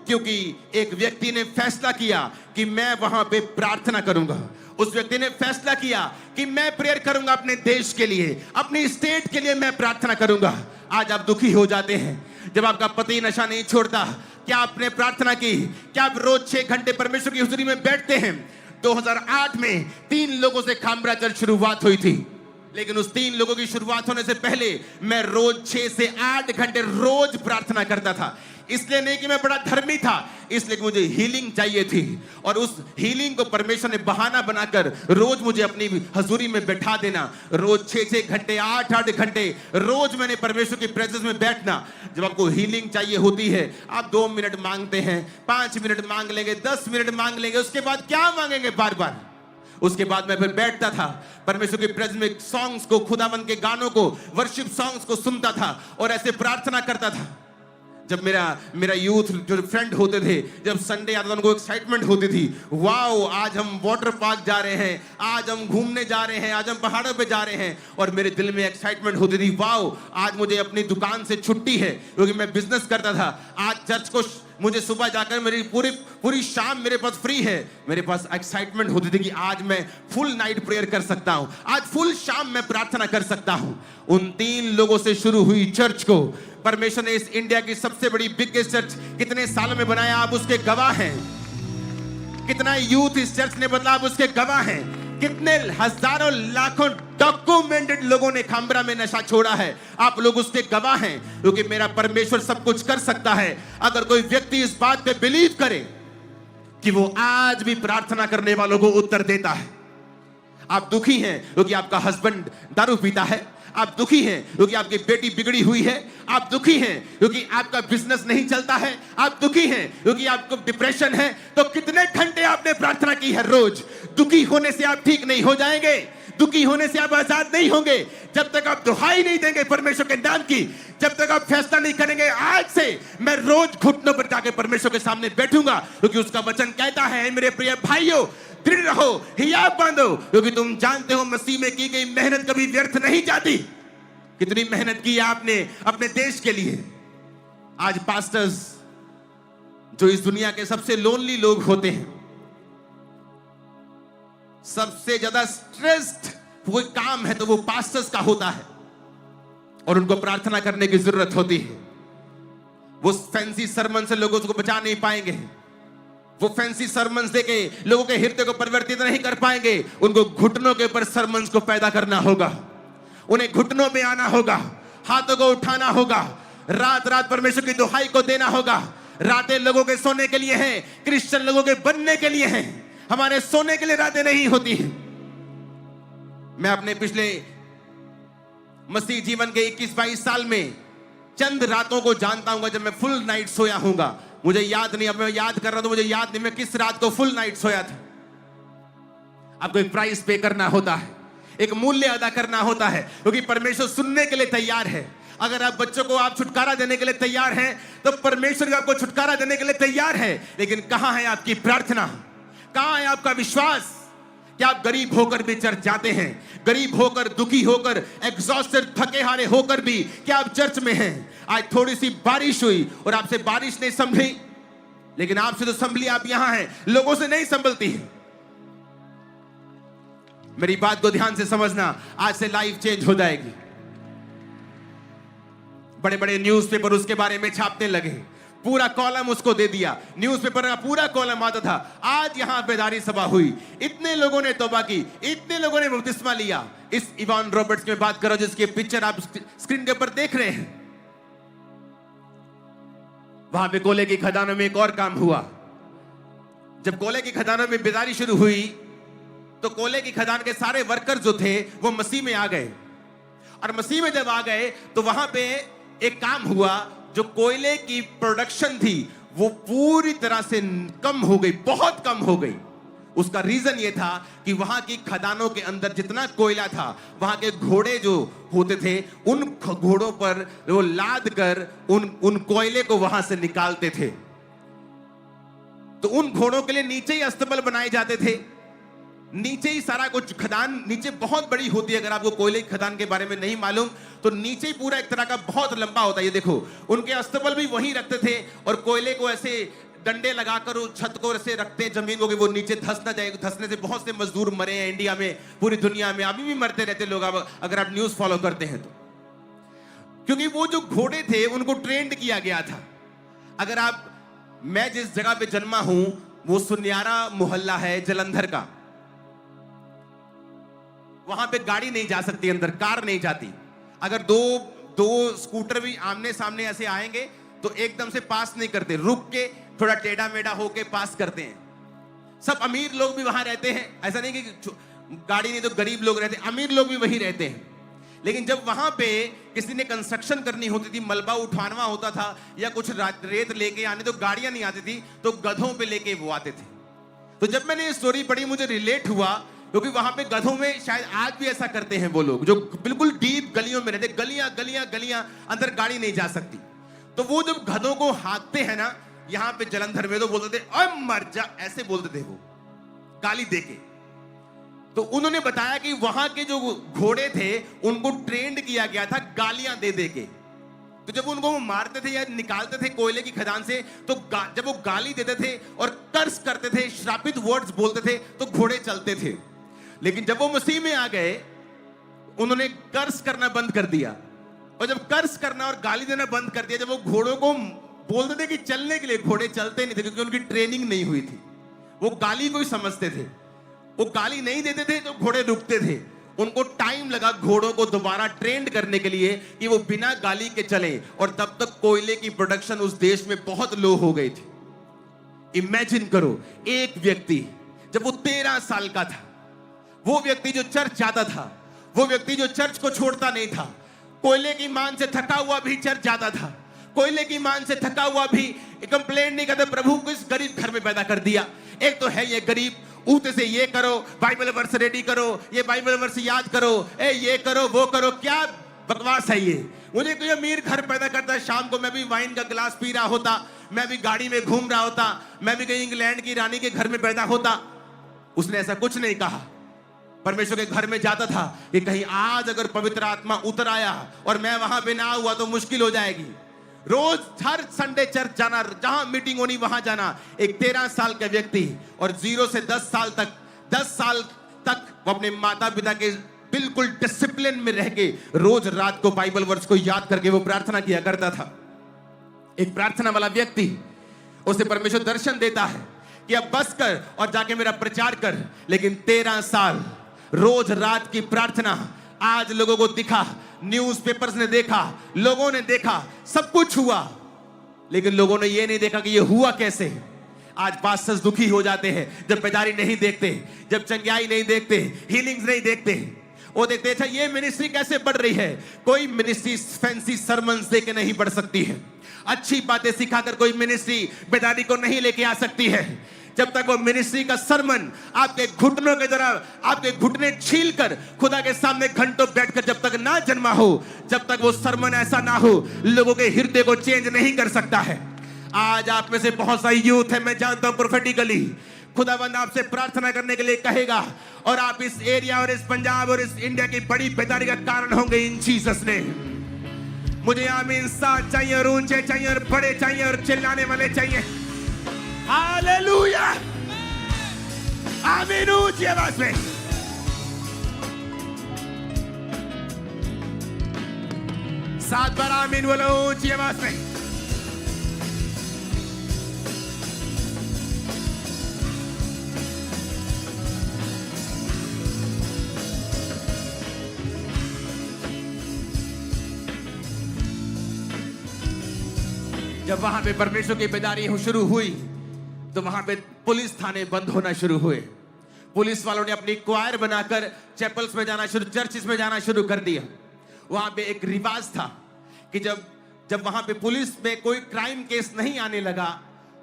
क्योंकि एक व्यक्ति ने फैसला किया कि मैं वहां पे प्रार्थना करूंगा। उस व्यक्ति ने फैसला किया कि मैं प्रेयर करूंगा अपने देश के लिए, अपनी स्टेट के लिए मैं प्रार्थना करूंगा। आज आप दुखी हो जाते हैं जब आपका पति नशा नहीं छोड़ता। क्या आपने प्रार्थना की? क्या आप रोज 6 घंटे परमेश्वर की हुजूरी में बैठते हैं? 2008 में 3 लोगों से खामरा चर्च शुरुआत हुई थी, लेकिन उस 3 लोगों की शुरुआत होने से पहले मैं रोज 6 से 8 घंटे रोज प्रार्थना करता था। इसलिए नहीं कि मैं बड़ा धर्मी था, इसलिए कि मुझे हीलिंग चाहिए थी और उस हीलिंग को परमेश्वर ने बहाना बनाकर रोज मुझे अपनी हजूरी में बैठा देना। रोज 6-6 घंटे, 8-8 घंटे रोज मैंने परमेश्वर की प्रेजेंस में बैठना। जब आपको हीलिंग चाहिए होती है, आप 2 मिनट मांगते हैं, 5 मिनट मांग लेंगे, 10 मिनट मांग लेंगे, उसके बाद क्या मांगेंगे बार बार? उसके बाद मैं फिर बैठता था परमेश्वर की प्रेजेंस में, सॉन्ग्स को, खुदावंद के गानों को, वर्शिप सॉन्ग्स को सुनता था और ऐसे प्रार्थना करता था। जब मेरा यूथ जो फ्रेंड होते थे, जब संडे आता था उनको एक्साइटमेंट होती थी, वाओ आज हम वाटर पार्क जा रहे हैं, आज हम घूमने जा रहे हैं, आज हम पहाड़ों पे जा रहे हैं। और मेरे दिल में एक्साइटमेंट होती थी, वाओ आज मुझे अपनी दुकान से छुट्टी है, क्योंकि मैं बिजनेस करता था। आज चर्च को मुझे सुबह जाकर मेरी पूरी शाम मेरे पास फ्री है। मेरे पास एक्साइटमेंट होती थी कि आज मैं फुल नाइट प्रेयर कर सकता हूं, आज फुल शाम मैं प्रार्थना कर सकता हूं। उन 3 लोगों से शुरू हुई चर्च को परमेश्वर ने इस इंडिया की सबसे बड़ी बिगेस्ट चर्च कितने सालों में बनाया, आप उसके गवाह हैं। कितना यूथ इस चर्च ने बदला, आप उसके गवाह हैं। कितने हजारों लाखों डॉक्यूमेंटेड लोगों ने खामरा में नशा छोड़ा है, आप लोग उसके गवाह हैं। क्योंकि मेरा परमेश्वर सब कुछ कर सकता है अगर कोई व्यक्ति इस बात पे बिलीव करे कि वो आज भी प्रार्थना करने वालों को उत्तर देता है। आप दुखी हैं क्योंकि आपका हस्बैंड दारू पीता है, आप दुखी हैं क्योंकि आपकी बेटी बिगड़ी हुई है, आप दुखी हैं क्योंकि आपका बिजनेस नहीं चलता है, आप दुखी हैं क्योंकि आपको डिप्रेशन है। तो कितने घंटे आपने प्रार्थना की है रोज? दुखी होने से आप ठीक नहीं हो जाएंगे, दुखी होने से आप आजाद नहीं होंगे। जब तक आप दुहाई नहीं देंगे परमेश्वर के नाम की, जब तक आप फैसला नहीं करेंगे आज से मैं रोज घुटनों पर जाके परमेश्वर के सामने बैठूंगा, क्योंकि उसका वचन कहता है मेरे प्रिय भाइयों दृढ़ रहो, हियाव बांधो, क्योंकि तुम जानते हो मसीह में की गई मेहनत कभी व्यर्थ नहीं जाती। कितनी मेहनत की आपने अपने देश के लिए। आज पास्टर्स जो इस दुनिया के सबसे लोनली लोग होते हैं, सबसे ज्यादा स्ट्रेस्ड कोई काम है तो वो पास्टर्स का होता है, और उनको प्रार्थना करने की जरूरत होती है। वो फैंसी सरमन से लोगों को बचा नहीं पाएंगे, वो फैंसी सरमन्स देके लोगों के हृदय को परिवर्तित नहीं कर पाएंगे। उनको घुटनों के ऊपर सरमन्स को पैदा करना होगा, उन्हें घुटनों में आना होगा, हाथों को उठाना होगा, रात रात परमेश्वर की दुहाई को देना होगा। रातें लोगों के सोने के लिए हैं, क्रिश्चियन लोगों के बनने के लिए हैं, हमारे सोने के लिए रातें नहीं होती हैं। मैं अपने पिछले मसीह जीवन के 21-22 साल में चंद रातों को जानता हूं जब मैं फुल नाइट सोया हूंगा। मुझे याद नहीं, अब मैं याद कर रहा हूं तो मुझे याद नहीं मैं किस रात को फुल नाइट सोया था। आपको एक प्राइस पे करना होता है, एक मूल्य अदा करना होता है, क्योंकि परमेश्वर सुनने के लिए तैयार है। अगर आप बच्चों को आप छुटकारा देने के लिए तैयार हैं तो परमेश्वर भी आपको छुटकारा देने के लिए तैयार है। लेकिन कहां है आपकी प्रार्थना, कहां है आपका विश्वास? क्या आप गरीब होकर भी चर्च जाते हैं? गरीब होकर, दुखी होकर, एग्जॉस्टेड, थके हारे होकर भी क्या आप चर्च में हैं? आज थोड़ी सी बारिश हुई और आपसे बारिश नहीं संभली, लेकिन आपसे तो संभली, आप यहां हैं, लोगों से नहीं संभलती है। मेरी बात को ध्यान से समझना, आज से लाइफ चेंज हो जाएगी। बड़े बड़े न्यूज़पेपर उसके बारे में छापने लगे, पूरा कॉलम उसको दे दिया, न्यूज़पेपर का पूरा कॉलम आता था। आज यहां बेदारी सभा हुई, इतने लोगों ने तौबा की, इतने लोगों ने बपतिस्मा लिया। इस इवान रॉबर्ट्स में बात करो जिसकी पिक्चर आप स्क्रीन के ऊपर देख रहे हैं। वहां पे कोयले की खदानों में एक और काम हुआ। जब कोयले की खदानों में बेदारी शुरू हुई तो कोयले की खदान के सारे वर्कर जो थे वो मसीह में आ गए, और मसीह में जब आ गए तो वहां पे एक काम हुआ, जो कोयले की प्रोडक्शन थी वो पूरी तरह से कम हो गई, बहुत कम हो गई। उसका रीजन ये था कि वहां की खदानों के अंदर जितना कोयला था, वहां के घोड़े जो होते थे उन घोड़ों पर वो लाद कर उन कोयले को वहां से निकालते थे। तो उन घोड़ों के लिए नीचे ही अस्तबल बनाए जाते थे, नीचे ही सारा कुछ। खदान नीचे बहुत बड़ी होती है, अगर आपको कोयले की खदान के बारे में नहीं मालूम तो नीचे ही पूरा एक तरह का बहुत लंबा होता है। ये देखो, उनके अस्तबल भी वहीं रखते थे, और कोयले को ऐसे डंडे लगाकर उस छत को ऐसे रखते हैं जमीन को कि वो नीचे धंस ना जाए। धंसने से बहुत से मजदूर मरे हैं इंडिया में, पूरी दुनिया में अभी भी मरते रहते लोग, अगर आप न्यूज फॉलो करते हैं तो। क्योंकि वो जो घोड़े थे उनको ट्रेंड किया गया था। अगर आप, मैं जिस जगह पे जन्मा हूं वो सुन्यारा मोहल्ला है जलंधर का, वहां पे गाड़ी नहीं जा सकती अंदर, कार नहीं जाती। अगर दो स्कूटर भी आमने सामने ऐसे आएंगे तो एकदम से पास नहीं करते, रुक के थोड़ा टेढ़ा मेढ़ा होके पास करते हैं। सब अमीर लोग भी वहां रहते हैं, ऐसा नहीं कि गाड़ी नहीं तो गरीब लोग रहते, अमीर लोग भी वहीं रहते हैं। लेकिन जब वहां पे किसी ने कंस्ट्रक्शन करनी होती थी, मलबा उठाना होता था या कुछ रेत लेके आने, तो गाड़ियां नहीं आती थी, तो गधों पे लेके वो आते थे। तो जब मैंने ये स्टोरी पढ़ी मुझे रिलेट हुआ, क्योंकि वहां पे गधों में शायद आज भी ऐसा करते हैं वो लोग जो बिल्कुल डीप गलियों में रहते, गलियां गलियां गलियां, अंदर गाड़ी नहीं जा सकती। तो वो जब गधों को हाँकते हैं ना, यहां पे जलंधर में तो बोलते थे ओए मर जा, ऐसे बोलते थे वो, गाली देके। तो उन्होंने बताया कि वहां के जो घोड़े थे उनको ट्रेंड किया गया था गालियां दे दे के, तो जब उनको वो मारते थे या निकालते थे कोयले की खदान से, तो जब वो गाली देते थे और कर्स करते थे, श्रापित वर्ड्स बोलते थे, तो घोड़े चलते थे। लेकिन जब वो मसीह में आ गए, उन्होंने कर्स करना बंद कर दिया। और जब कर्स करना और गाली देना बंद कर दिया, जब वो घोड़ों को बोलते थे कि चलने के लिए, घोड़े चलते नहीं थे क्योंकि उनकी ट्रेनिंग नहीं हुई थी। वो गाली को ही समझते थे, वो गाली नहीं देते थे तो घोड़े रुकते थे। उनको टाइम लगा घोड़ों को दोबारा ट्रेंड करने के लिए कि वो बिना गाली के चलें, और तब तक कोयले की प्रोडक्शन उस देश में बहुत लो हो गई थी। इमेजिन करो, एक व्यक्ति जब वो 13 साल का था, वो व्यक्ति जो चर्च जाता था, वो व्यक्ति जो चर्च को छोड़ता नहीं था, कोयले की मान से थका हुआ भी चर्च जाता था, कोयले की मान से थका हुआ भी कंप्लेंट नहीं करता, प्रभु को इस गरीब घर में पैदा कर दिया। एक तो है ये गरीब, ऊते से ये करो, बाइबल वर्स रेडी करो, ये बाइबल वर्स याद करो, ये करो वो करो, क्या बकवास है ये। मुझे कोई अमीर घर पैदा करता है, शाम को मैं भी वाइन का गिलास पी रहा होता, मैं भी गाड़ी में घूम रहा होता, मैं भी कहीं इंग्लैंड की रानी के घर में पैदा होता। उसने ऐसा कुछ नहीं कहा। परमेश्वर के घर में जाता था कि कहीं आज अगर पवित्र आत्मा उतर आया और मैं वहां पे ना हुआ तो मुश्किल हो जाएगी। रोज हर संडे चर्च जाना, जहां मीटिंग होनी वहां जाना। एक 13 साल का व्यक्ति, और 0 से 10 साल तक वो अपने माता पिता के बिल्कुल डिसिप्लिन में रह के रोज रात को बाइबल वर्स को याद करके वो प्रार्थना किया करता था। एक प्रार्थना वाला व्यक्ति, उसे परमेश्वर दर्शन देता है कि अब बस कर और जाके मेरा प्रचार कर। लेकिन 13 साल रोज रात की प्रार्थना, आज लोगों को दिखा, न्यूज़पेपर्स ने देखा, लोगों ने देखा, सब कुछ हुआ, लेकिन लोगों ने ये नहीं देखा कि ये हुआ कैसे। आज पास्टर्स दुखी हो जाते हैं जब बेदारी नहीं देखते, जब चंगाई नहीं देखते, हीलिंग्स नहीं देखते। वो देखते अच्छा ये मिनिस्ट्री कैसे बढ़ रही है। कोई मिनिस्ट्री फैंसी सरमन्स दे के नहीं बढ़ सकती है, अच्छी बातें सिखाकर कोई मिनिस्ट्री बेदारी को नहीं लेके आ सकती है। जब तक वो मिनिस्ट्री का सरमन आपके घुटनों के द्वारा आपके घुटने छील कर खुदा के सामने घंटों बैठकर जब तक ना जन्मा हो, जब तक वो सरमन ऐसा ना हो, लोगों के हृदय को चेंज नहीं कर सकता है। आज आप में से बहुत सारी यूथ है, मैं जानता हूं प्रोफेटिकली खुदावंद आपसे प्रार्थना करने के लिए कहेगा, और आप इस एरिया और इस पंजाब और इस इंडिया की बड़ी बेदारी का कारण होंगे इन जीसस ने। मुझे आमीन साथ चाहिए, और ऊंचे चाहिए, और बड़े चाहिए, और चिल्लाने वाले चाहिए। हालेलुया, आमीन। ऊंची आवाज में सात बार आमीन बोलो, ऊंची आवाज में। जब वहां पे परमेश्वर की बेदारी शुरू हुई तो वहां पे पुलिस थाने बंद होना शुरू हुए। पुलिस वालों ने अपनी क्वायर बनाकर चैपल्स में जाना शुरू, चर्चिस में जाना शुरू कर दिया। वहां पे एक रिवाज था कि जब वहां पे पुलिस में कोई क्राइम केस नहीं आने लगा,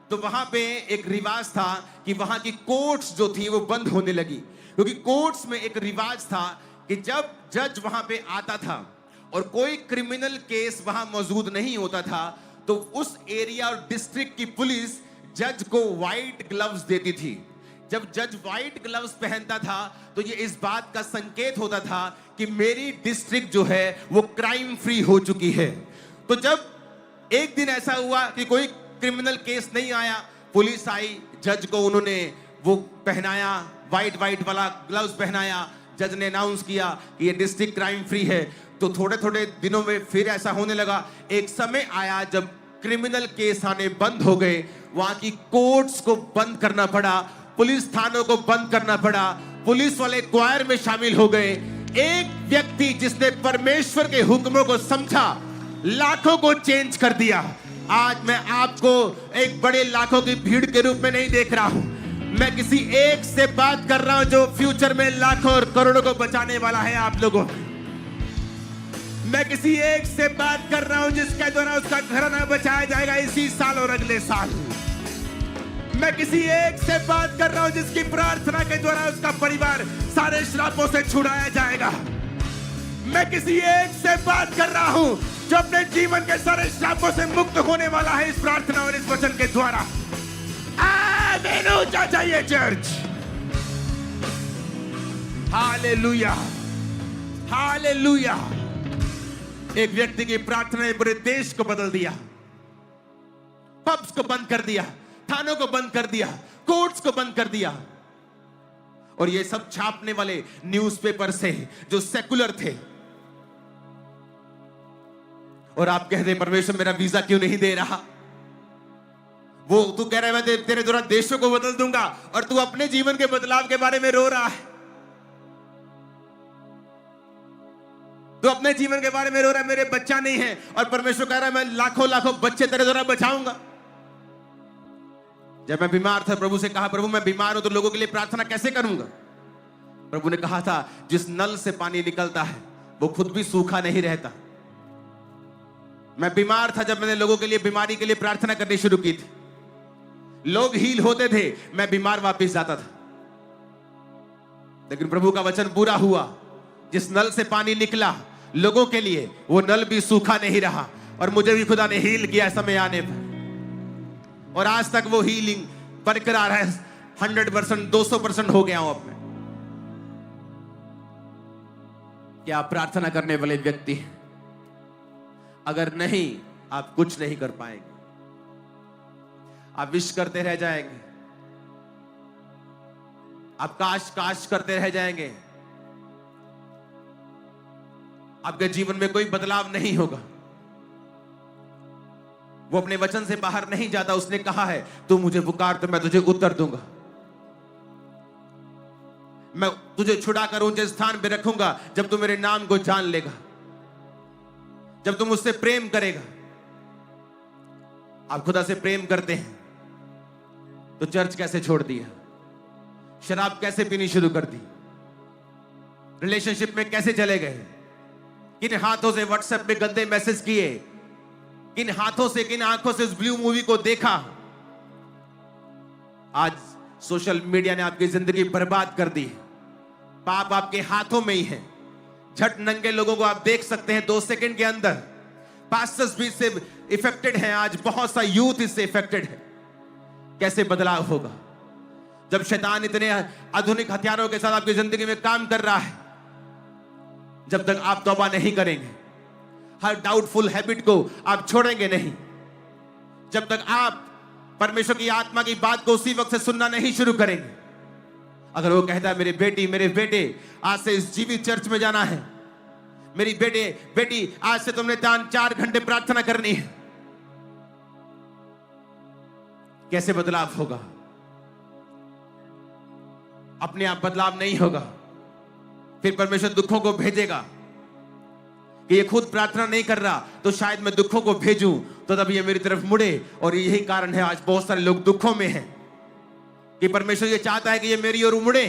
तो वहां पे एक रिवाज था कि वहां की कोर्ट्स जो थी वो बंद होने लगी। क्योंकि कोर्ट्स में एक रिवाज था कि जब जज वहां पे आता था और कोई क्रिमिनल केस वहां मौजूद नहीं होता था, तो उस एरिया और डिस्ट्रिक्ट की पुलिस जज को व्हाइट ग्लव्स देती थी। जब जज व्हाइट ग्लव्स पहनता था तो ये इस बात का संकेत होता था कि मेरी डिस्ट्रिक्ट जो है वो क्राइम फ्री हो चुकी है। तो जब एक दिन ऐसा हुआ कि कोई क्रिमिनल केस नहीं आया, पुलिस आई, जज को उन्होंने वो पहनाया, व्हाइट वाला ग्लव्स पहनाया। जज ने अनाउंस किया कि ये डिस्ट्रिक्ट क्राइम फ्री है। तो थोड़े थोड़े दिनों में फिर ऐसा होने लगा। एक समय आया जब क्रिमिनल केस आने बंद हो गए, वहां की कोर्ट्स को बंद करना पड़ा, पुलिस थानों को बंद करना पड़ा, पुलिस वाले क्वायर में शामिल हो गए। एक व्यक्ति जिसने परमेश्वर के हुक्मों को समझा, लाखों को चेंज कर दिया। आज मैं आपको एक बड़े लाखों की भीड़ के रूप में नहीं देख रहा हूं, मैं किसी एक से बात कर रहा हूं जो फ्यूचर में लाखों और करोड़ों को बचाने वाला है आप लोगों। मैं किसी एक से बात कर रहा हूं जिसके द्वारा उसका घराना बचाया जाएगा इसी साल और अगले साल। मैं किसी एक से बात कर रहा हूं जिसकी प्रार्थना के द्वारा उसका परिवार सारे श्रापों से छुड़ाया जाएगा। मैं किसी एक से बात कर रहा हूं जो अपने जीवन के सारे श्रापों से मुक्त होने वाला है इस प्रार्थना और इस वचन के द्वारा। आमीन ऊंचा चाहिए चर्च। Hallelujah, hallelujah. एक व्यक्ति की प्रार्थना ने पूरे देश को बदल दिया। पब्स को बंद कर दिया, थानों को बंद कर दिया, कोर्ट्स को बंद कर दिया। और ये सब छापने वाले न्यूज़पेपर से जो सेकुलर थे। और आप कहते परमेश्वर मेरा वीजा क्यों नहीं दे रहा? वो तू कह रहा है मैं तेरे द्वारा देशों को बदल दूंगा, और तू अपने जीवन के बदलाव के बारे में रो रहा है। तू अपने जीवन के बारे में रो रहा है, मेरे बच्चा नहीं है, और परमेश्वर कह रहा है मैं लाखों लाखों बच्चे तेरे द्वारा बचाऊंगा। जब मैं बीमार था, प्रभु से कहा प्रभु मैं बीमार हूं तो लोगों के लिए प्रार्थना कैसे करूंगा? प्रभु ने कहा था जिस नल से पानी निकलता है वो खुद भी सूखा नहीं रहता। मैं बीमार था जब मैंने लोगों के लिए बीमारी के लिए प्रार्थना करनी शुरू की थी। लोग हील होते थे, मैं बीमार वापस जाता था। लेकिन प्रभु का वचन पूरा हुआ, जिस नल से पानी निकला लोगों के लिए वो नल भी सूखा नहीं रहा, और मुझे भी खुदा ने हील किया समय आने पर। और आज तक वो हीलिंग बरकरार है। 100%, 200% हो गया हूं अब मैं। क्या आप प्रार्थना करने वाले व्यक्ति हैं? अगर नहीं, आप कुछ नहीं कर पाएंगे। आप विश करते रह जाएंगे, आप काश काश करते रह जाएंगे, आपके जीवन में कोई बदलाव नहीं होगा। वो अपने वचन से बाहर नहीं जाता। उसने कहा है तू मुझे पुकार तो मैं तुझे उत्तर दूंगा, मैं तुझे छुड़ा कर ऊंचे स्थान पे रखूंगा जब तू मेरे नाम को जान लेगा, जब तुम मुझसे प्रेम करेगा। आप खुदा से प्रेम करते हैं तो चर्च कैसे छोड़ दिया, शराब कैसे पीनी शुरू कर दी, रिलेशनशिप में कैसे चले गए, किन हाथों से व्हाट्सएप पे गंदे मैसेज किए, किन हाथों से किन आंखों से उस ब्लू मूवी को देखा। आज सोशल मीडिया ने आपकी जिंदगी बर्बाद कर दी। पाप आपके हाथों में ही है। झट नंगे लोगों को आप देख सकते हैं 2 सेकंड के अंदर। पास्टर्स भी इससे इफेक्टेड हैं, आज बहुत सा यूथ इससे इफेक्टेड है। कैसे बदलाव होगा जब शैतान इतने आधुनिक हथियारों के साथ आपकी जिंदगी में काम कर रहा है? जब तक आप तौबा नहीं करेंगे, हर डाउटफुल हैबिट को आप छोड़ेंगे नहीं, जब तक आप परमेश्वर की आत्मा की बात को उसी वक्त से सुनना नहीं शुरू करेंगे। अगर वो कहता है मेरे बेटे आज से इस जीवित चर्च में जाना है, मेरी बेटी आज से तुमने 4 घंटे प्रार्थना करनी है, कैसे बदलाव होगा? अपने आप बदलाव नहीं होगा। फिर परमेश्वर दुखों को भेजेगा कि ये खुद प्रार्थना नहीं कर रहा तो शायद मैं दुखों को भेजूं तो तब ये मेरी तरफ मुड़े। और यही कारण है आज बहुत सारे लोग दुखों में हैं कि परमेश्वर ये चाहता है कि ये मेरी ओर मुड़े,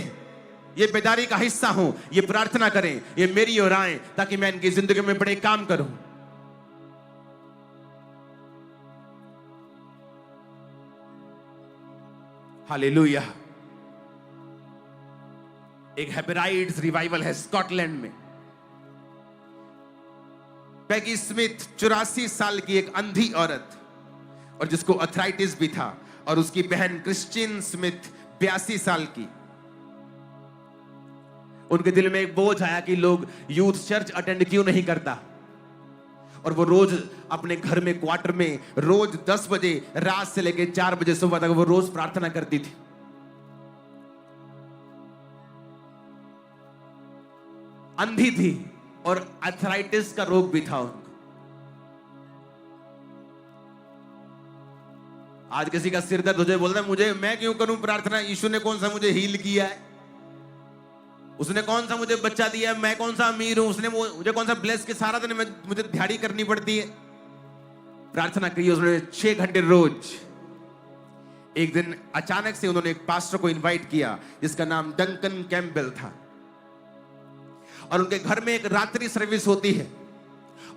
ये बेदारी का हिस्सा हूं, ये प्रार्थना करें, ये मेरी ओर आए ताकि मैं इनकी जिंदगी में बड़े काम करूं। हालेलुया। एक हेबराइड्स रिवाइवल है स्कॉटलैंड में। पैगी स्मिथ 84 साल की एक अंधी औरत, और जिसको अर्थराइटिस भी था, और उसकी बहन क्रिस्टीन स्मिथ 82 साल की। उनके दिल में एक बोझ आया कि लोग यूथ चर्च अटेंड क्यों नहीं करता, और वो रोज अपने घर में क्वार्टर में रोज 10 बजे रात से लेकर 4 बजे सुबह तक वो रोज प्रार्थना करती थी। अंधी थी और अर्थराइटिस का रोग भी था उनको। आज किसी का सिर दर्द हो जाए, बोलता है मैं क्यों करूं प्रार्थना, यीशु ने कौन सा मुझे हील किया है, उसने कौन सा मुझे बच्चा दिया है, मैं कौन सा अमीर हूं, उसने मुझे कौन सा ब्लेस के सारा दिन मुझे दिहाड़ी करनी पड़ती है। प्रार्थना की उसने 6 घंटे रोज। एक दिन अचानक से उन्होंने एक पास्टर को इनवाइट किया जिसका नाम डंकन कैम्पबेल था, और उनके घर में एक रात्रि सर्विस होती है,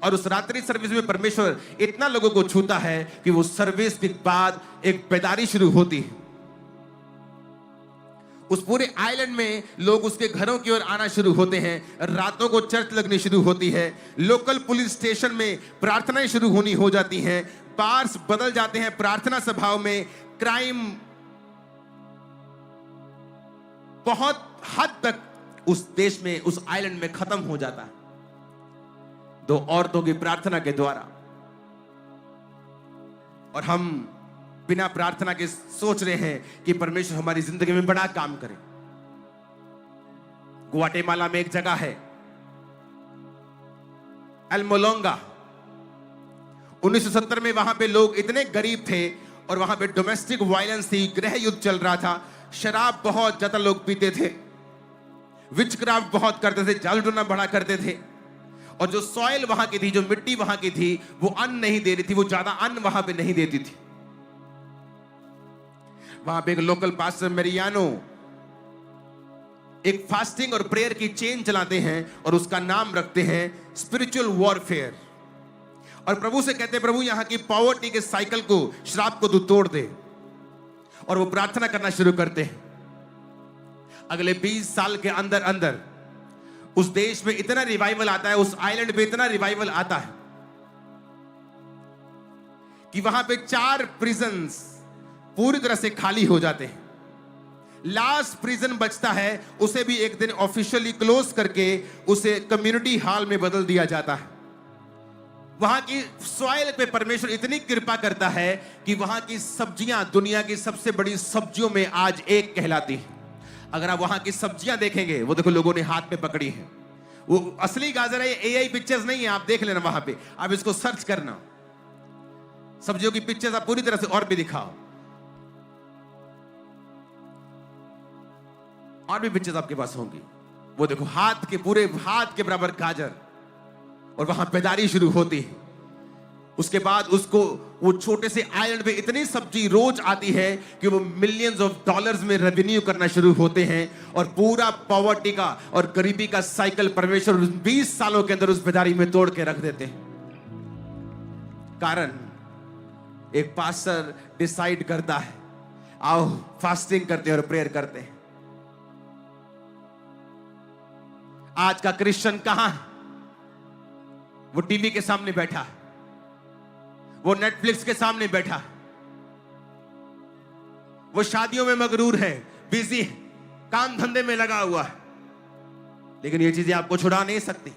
और उस रात्रि सर्विस में परमेश्वर इतना लोगों को छूता है कि वो सर्विस के बाद एक बेदारी शुरू होती है। उस पूरे आइलैंड में लोग उसके घरों की ओर आना शुरू होते हैं, रातों को चर्च लगनी शुरू होती है, लोकल पुलिस स्टेशन में प्रार्थनाएं शुरू होनी हो जाती हैं, बार्स बदल जाते हैं प्रार्थना सभाओं में, क्राइम बहुत हद तक उस देश में, उस आइलैंड में खत्म हो जाता है। 2 औरतों की प्रार्थना के द्वारा। और हम बिना प्रार्थना के सोच रहे हैं कि परमेश्वर हमारी जिंदगी में बड़ा काम करे। ग्वाटेमाला में एक जगह है एल्मोलोंगा। 1970 में वहां पे लोग इतने गरीब थे और वहां पे डोमेस्टिक वायलेंस थी, गृह युद्ध चल रहा था, शराब बहुत ज्यादा लोग पीते थे, विचक्राफ्ट बहुत करते थे, जादू टोना बड़ा करते थे। और जो सॉइल वहां की थी, जो मिट्टी वहां की थी, वो अन्न नहीं दे रही थी, वो ज्यादा अन्न वहां पे नहीं देती थी। वहां पे एक लोकल पास्टर मेरियानो एक फास्टिंग और प्रेयर की चेन चलाते हैं और उसका नाम रखते हैं स्पिरिचुअल वॉरफेयर। और प्रभु से कहते हैं, प्रभु यहां की पॉवर्टी के साइकिल को, श्राप को तू तोड़ दे। और वो प्रार्थना करना शुरू करते हैं। अगले 20 साल के अंदर अंदर उस देश में इतना रिवाइवल आता है, उस आइलैंड पे इतना रिवाइवल आता है कि वहां पे 4 प्रिजन्स पूरी तरह से खाली हो जाते हैं। लास्ट प्रिजन बचता है, उसे भी एक दिन ऑफिशियली क्लोज करके उसे कम्युनिटी हॉल में बदल दिया जाता है। वहां की सॉइल पे परमेश्वर इतनी कृपा करता है कि वहां की सब्जियां दुनिया की सबसे बड़ी सब्जियों में आज एक कहलाती है। अगर आप वहां की सब्जियां देखेंगे, वो देखो लोगों ने हाथ में पकड़ी है, वो असली गाजर है, एआई पिक्चर्स नहीं है। आप देख लेना वहां पे, आप इसको सर्च करना, सब्जियों की पिक्चर्स आप पूरी तरह से और भी दिखाओ, और भी पिक्चर्स आपके पास होंगी। वो देखो हाथ के, पूरे हाथ के बराबर गाजर, और वहां पैदारी शुरू होती है। उसके बाद उसको वो छोटे से आइलैंड पे इतनी सब्जी रोज आती है कि वो मिलियंस ऑफ डॉलर्स में रेवेन्यू करना शुरू होते हैं। और पूरा पॉवर्टी का और गरीबी का साइकिल परमेश्वर 20 सालों के अंदर उस पैदारी में तोड़ के रख देते हैं। कारण एक पास्टर डिसाइड करता है, आओ फास्टिंग करते हैं और प्रेयर करते हैं। आज का क्रिश्चियन कहां है? वो टीवी के सामने बैठा है, वो नेटफ्लिक्स के सामने बैठा है, वो शादियों में मगरूर है, बिजी है, काम धंधे में लगा हुआ है। लेकिन ये चीजें आपको छुड़ा नहीं सकती।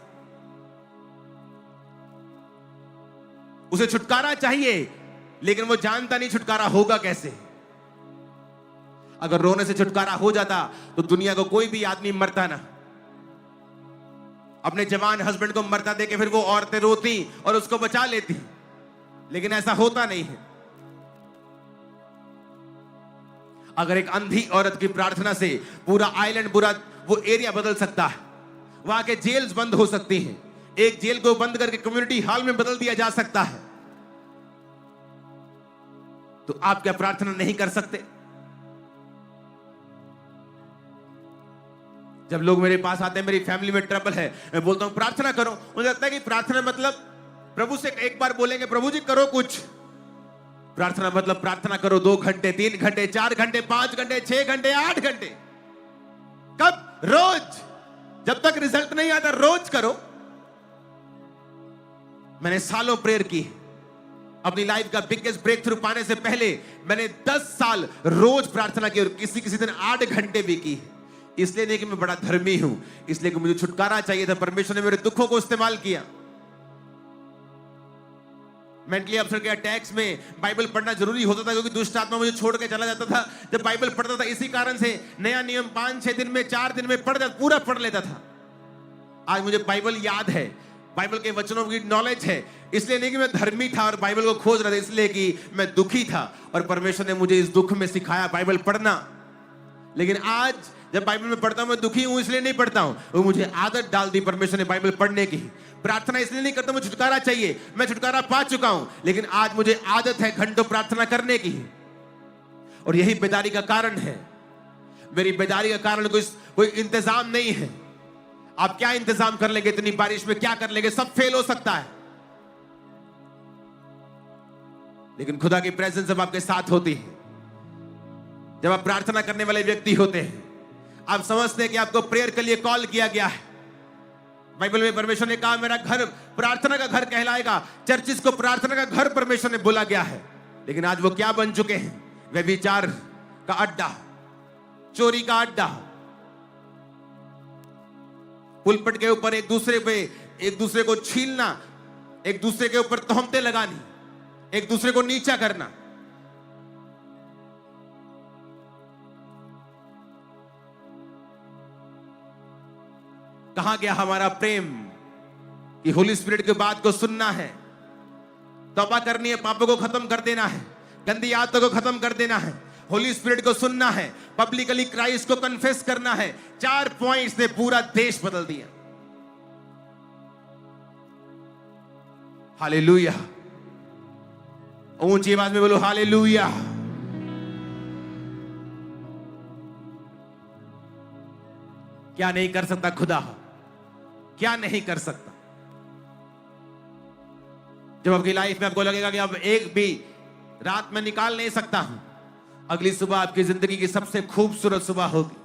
उसे छुटकारा चाहिए, लेकिन वो जानता नहीं छुटकारा होगा कैसे। अगर रोने से छुटकारा हो जाता तो दुनिया को कोई भी आदमी मरता ना। अपने जवान हस्बैंड को मरता देके फिर वो औरतें रोती और उसको बचा लेती, लेकिन ऐसा होता नहीं है। अगर एक अंधी औरत की प्रार्थना से पूरा आइलैंड, पूरा वो एरिया बदल सकता है, वहां के जेल्स बंद हो सकती हैं, एक जेल को बंद करके कम्युनिटी हॉल में बदल दिया जा सकता है, तो आप क्या प्रार्थना नहीं कर सकते? जब लोग मेरे पास आते हैं, मेरी फैमिली में ट्रबल है, मैं बोलता हूं प्रार्थना करो, मुझे लगता है कि प्रार्थना मतलब प्रभु से एक बार बोलेंगे प्रभु जी करो कुछ। प्रार्थना मतलब प्रार्थना करो 2 घंटे, 3 घंटे, 4 घंटे, 5 घंटे, 6 घंटे, 8 घंटे। कब? रोज। जब तक रिजल्ट नहीं आता रोज करो। मैंने सालों प्रेयर की। अपनी लाइफ का बिगेस्ट ब्रेक थ्रू पाने से पहले मैंने 10 साल रोज प्रार्थना की और किसी किसी दिन 8 घंटे भी की। इसलिए नहीं कि मैं बड़ा धर्मी हूं, इसलिए कि मुझे छुटकारा चाहिए था। परमेश्वर ने मेरे दुखों को इस्तेमाल किया। मेंटली अपसेट के अटैक्स में बाइबल पढ़ना जरूरी होता था, क्योंकि दुष्ट आत्मा मुझे छोड़ के चला जाता था जब बाइबल पढ़ता था। इसी कारण से नया नियम 5-6 दिन में, 4 दिन में पढ़ जाता, पूरा पढ़ लेता था। आज मुझे बाइबल याद है, बाइबल के वचनों की नॉलेज है। इसलिए नहीं कि मैं धर्मी था और बाइबल को खोज रहा था, इसलिए कि मैं दुखी था और परमेश्वर ने मुझे इस दुख में सिखाया बाइबल पढ़ना। लेकिन आज जब बाइबल में पढ़ता हूं, मैं दुखी हूं इसलिए नहीं पढ़ता हूं, वो मुझे आदत डाल दी परमेश्वर ने बाइबल पढ़ने की। प्रार्थना इसलिए नहीं करता, मुझे छुटकारा चाहिए, मैं छुटकारा पा चुका हूं, लेकिन आज मुझे आदत है घंटों प्रार्थना करने की। और यही बेदारी का कारण है। मेरी बेदारी का कारण कोई इंतजाम नहीं है। आप क्या इंतजाम कर लेंगे? इतनी बारिश में क्या कर लेंगे? सब फेल हो सकता है। लेकिन खुदा की प्रेजेंस जब आपके साथ होती है, जब आप प्रार्थना करने वाले व्यक्ति होते हैं, आप समझते हैं कि आपको प्रेयर के लिए कॉल किया गया है। बाइबल में परमेश्वर ने कहा मेरा घर प्रार्थना का घर कहलाएगा। चर्चिस को प्रार्थना का घर परमेश्वर ने बोला गया है। लेकिन आज वो क्या बन चुके हैं? व्यभिचार का अड्डा, चोरी का अड्डा, पुलपट के ऊपर एक दूसरे पे एक दूसरे को छीलना, एक दूसरे के ऊपर तोहमतें लगानी, एक दूसरे को नीचा करना। कहां गया हमारा प्रेम कि होली स्पिरिट की बात को सुनना है, तौबा करनी है, पापों को खत्म कर देना है, गंदी आदतों को खत्म कर देना है, होली स्पिरिट को सुनना है, पब्लिकली क्राइस्ट को कन्फेस करना है। 4 पॉइंट्स ने पूरा देश बदल दिया। हालेलुया। ऊंची आवाज में बोलो हालेलुया। क्या नहीं कर सकता खुदा? क्या नहीं कर सकता? जब आपकी लाइफ में आपको लगेगा कि अब एक भी रात में निकाल नहीं सकता हूं, अगली सुबह आपकी जिंदगी की सबसे खूबसूरत सुबह होगी।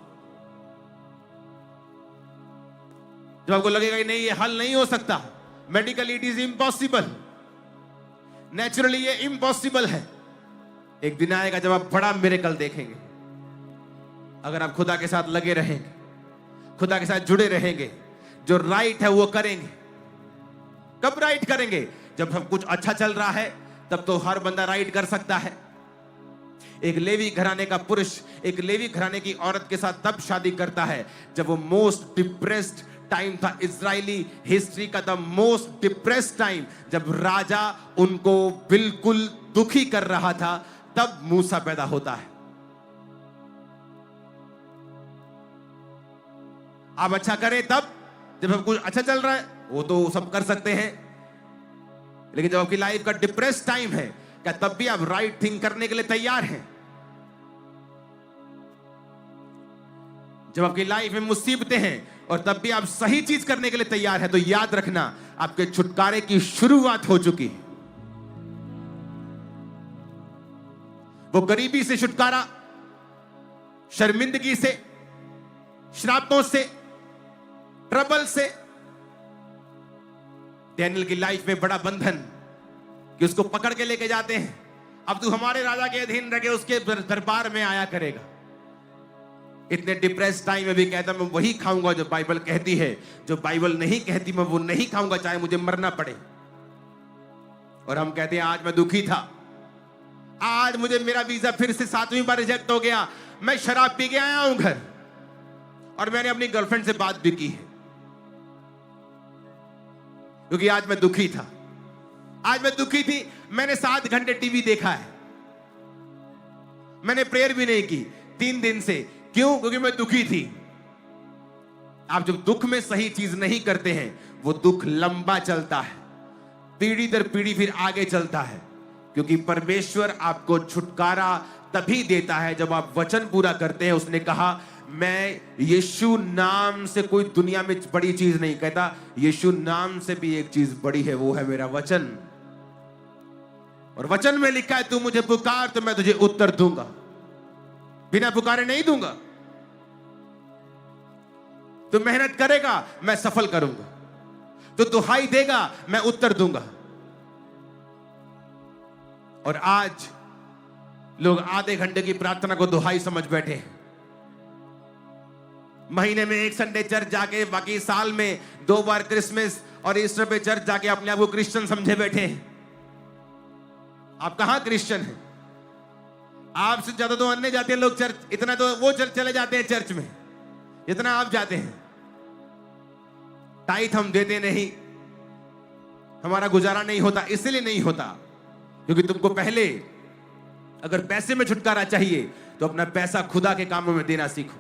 जब आपको लगेगा कि नहीं ये हल नहीं हो सकता, medically it is impossible, naturally ये इम्पॉसिबल है, एक दिन आएगा जब आप बड़ा मिरेकल देखेंगे। अगर आप खुदा के साथ लगे रहेंगे, खुदा के साथ जुड़े रहेंगे, जो राइट है वो करेंगे। कब राइट करेंगे? जब सब कुछ अच्छा चल रहा है, तब तो हर बंदा राइट कर सकता है। एक लेवी घराने का पुरुष एक लेवी घराने की औरत के साथ तब शादी करता है जब वो मोस्ट डिप्रेस्ड टाइम था, इजरायली हिस्ट्री का द मोस्ट डिप्रेस्ड टाइम, जब राजा उनको बिल्कुल दुखी कर रहा था, तब मूसा पैदा होता है। आप अच्छा करें तब, जब सब कुछ अच्छा चल रहा है वो तो सब कर सकते हैं, लेकिन जब आपकी लाइफ का डिप्रेस टाइम है, क्या तब भी आप राइट थिंग करने के लिए तैयार हैं? जब आपकी लाइफ में मुसीबतें हैं और तब भी आप सही चीज करने के लिए तैयार हैं, तो याद रखना आपके छुटकारे की शुरुआत हो चुकी है। वो गरीबी से छुटकारा, शर्मिंदगी से, श्रापों से, ट्रबल से, डैनियल की लाइफ में बड़ा बंधन कि उसको पकड़ के लेके जाते हैं, अब तू हमारे राजा के अधीन रह के उसके दरबार में आया करेगा। इतने डिप्रेस टाइम में भी कहता मैं वही खाऊंगा जो बाइबल कहती है, जो बाइबल नहीं कहती मैं वो नहीं खाऊंगा, चाहे मुझे मरना पड़े। और हम कहते हैं आज मैं दुखी था, आज मुझे मेरा वीजा फिर से 7वीं बार रिजेक्ट हो गया, मैं शराब पी के आया हूं घर, और मैंने अपनी गर्लफ्रेंड से बात भी की है, क्योंकि आज मैं दुखी था, आज मैं दुखी थी, मैंने 7 घंटे टीवी देखा है, मैंने प्रेयर भी नहीं की 3 दिन से। क्यों? क्योंकि मैं दुखी थी। आप जब दुख में सही चीज नहीं करते हैं, वो दुख लंबा चलता है, पीढ़ी दर पीढ़ी फिर आगे चलता है, क्योंकि परमेश्वर आपको छुटकारा तभी देता है जब आप वचन पूरा करते हैं। उसने कहा मैं यीशु नाम से कोई दुनिया में बड़ी चीज नहीं कहता, यीशु नाम से भी एक चीज बड़ी है, वो है मेरा वचन। और वचन में लिखा है तू मुझे पुकार तो मैं तुझे उत्तर दूंगा, बिना पुकारे नहीं दूंगा। तू मेहनत करेगा मैं सफल करूंगा, तो दुहाई देगा मैं उत्तर दूंगा। और आज लोग आधे घंटे की प्रार्थना को दुहाई समझ बैठे हैं, महीने में 1 संडे चर्च जाके, बाकी साल में 2 बार क्रिसमस और ईस्टर पे चर्च जाके अपने आप को क्रिश्चियन समझे बैठे हैं। आप कहां क्रिश्चियन हैं? आपसे ज्यादा तो अन्य जाते हैं लोग चर्च, इतना तो वो चर्च चले जाते हैं चर्च में जितना आप जाते हैं। टाइट हम देते नहीं, हमारा गुजारा नहीं होता, इसलिए नहीं होता क्योंकि तुमको पहले अगर पैसे में छुटकारा चाहिए तो अपना पैसा खुदा के कामों में देना सीखो।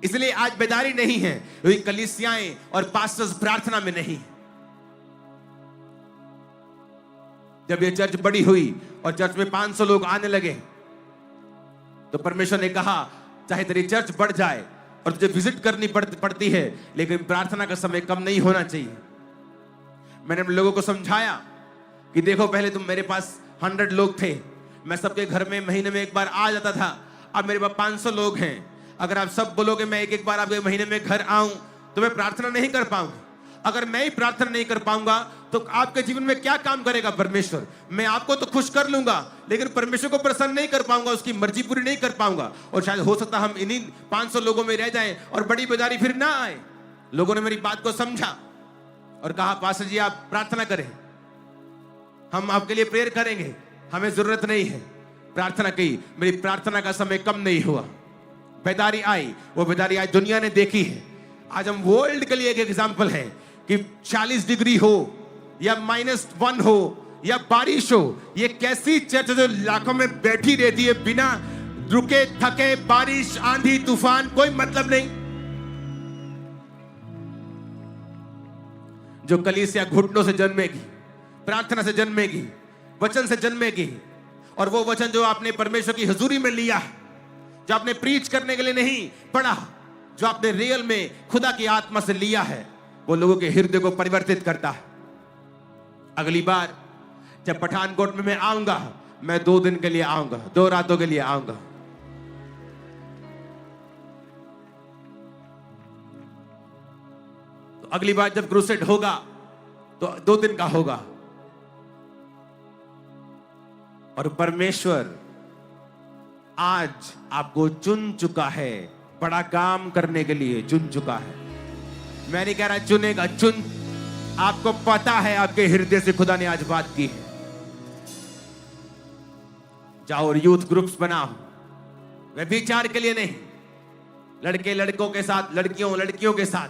इसलिए आज बेदारी नहीं है, क्योंकि कलीसियाएं और पास्टर्स प्रार्थना में नहीं है। जब ये चर्च बड़ी हुई और चर्च में 500 लोग आने लगे, तो परमेश्वर ने कहा चाहे तेरी चर्च बढ़ जाए और तुझे विजिट करनी पड़ती है, लेकिन प्रार्थना का समय कम नहीं होना चाहिए। मैंने लोगों को समझाया कि देखो पहले तुम मेरे पास 100 लोग थे, मैं सबके घर में महीने में 1 बार आ जाता था, अब मेरे पास 500 लोग हैं। अगर आप सब बोलोगे मैं 1 बार आपके महीने में घर आऊं तो मैं प्रार्थना नहीं कर पाऊंगा। अगर मैं ही प्रार्थना नहीं कर पाऊंगा तो आपके जीवन में क्या काम करेगा परमेश्वर? मैं आपको तो खुश कर लूंगा, लेकिन परमेश्वर को प्रसन्न नहीं कर पाऊंगा, उसकी मर्जी पूरी नहीं कर पाऊंगा। और शायद हो सकता हम इन्हीं 500 लोगों में रह जाएं और बड़ी बेदारी फिर ना आए। लोगों ने मेरी बात को समझा और कहा पास्टर जी आप प्रार्थना करें, हम आपके लिए प्रेयर करेंगे, हमें जरूरत नहीं है। प्रार्थना की, मेरी प्रार्थना का समय कम नहीं हुआ, बेदारी आई, वो बेदारी आज दुनिया ने देखी है। आज हम वर्ल्ड के लिए एक एग्जाम्पल है कि 40 डिग्री हो या -1 हो या बारिश हो, ये कैसी चर्च जो लाखों में बैठी रहती है बिना रुके थके, बारिश आंधी तूफान कोई मतलब नहीं। जो कलीसिया घुटनों से जन्मेगी, प्रार्थना से जन्मेगी, वचन से जन्मेगी, और वो वचन जो आपने परमेश्वर की हजूरी में लिया, जो आपने प्रीच करने के लिए नहीं पढ़ा, जो आपने रियल में खुदा की आत्मा से लिया है, वो लोगों के हृदय को परिवर्तित करता है। अगली बार जब पठानकोट में मैं आऊंगा, मैं 2 दिन के लिए आऊंगा, 2 रातों के लिए आऊंगा। तो अगली बार जब क्रूसेड होगा तो 2 दिन का होगा। और परमेश्वर आज आपको चुन चुका है, बड़ा काम करने के लिए चुन चुका है। मैं नहीं कह रहा चुनेगा, चुन, आपको पता है, आपके हृदय से खुदा ने आज बात की है। जाओ और यूथ ग्रुप्स बनाओ, वे विचार के लिए नहीं, लड़के लड़कों के साथ, लड़कियों लड़कियों के साथ,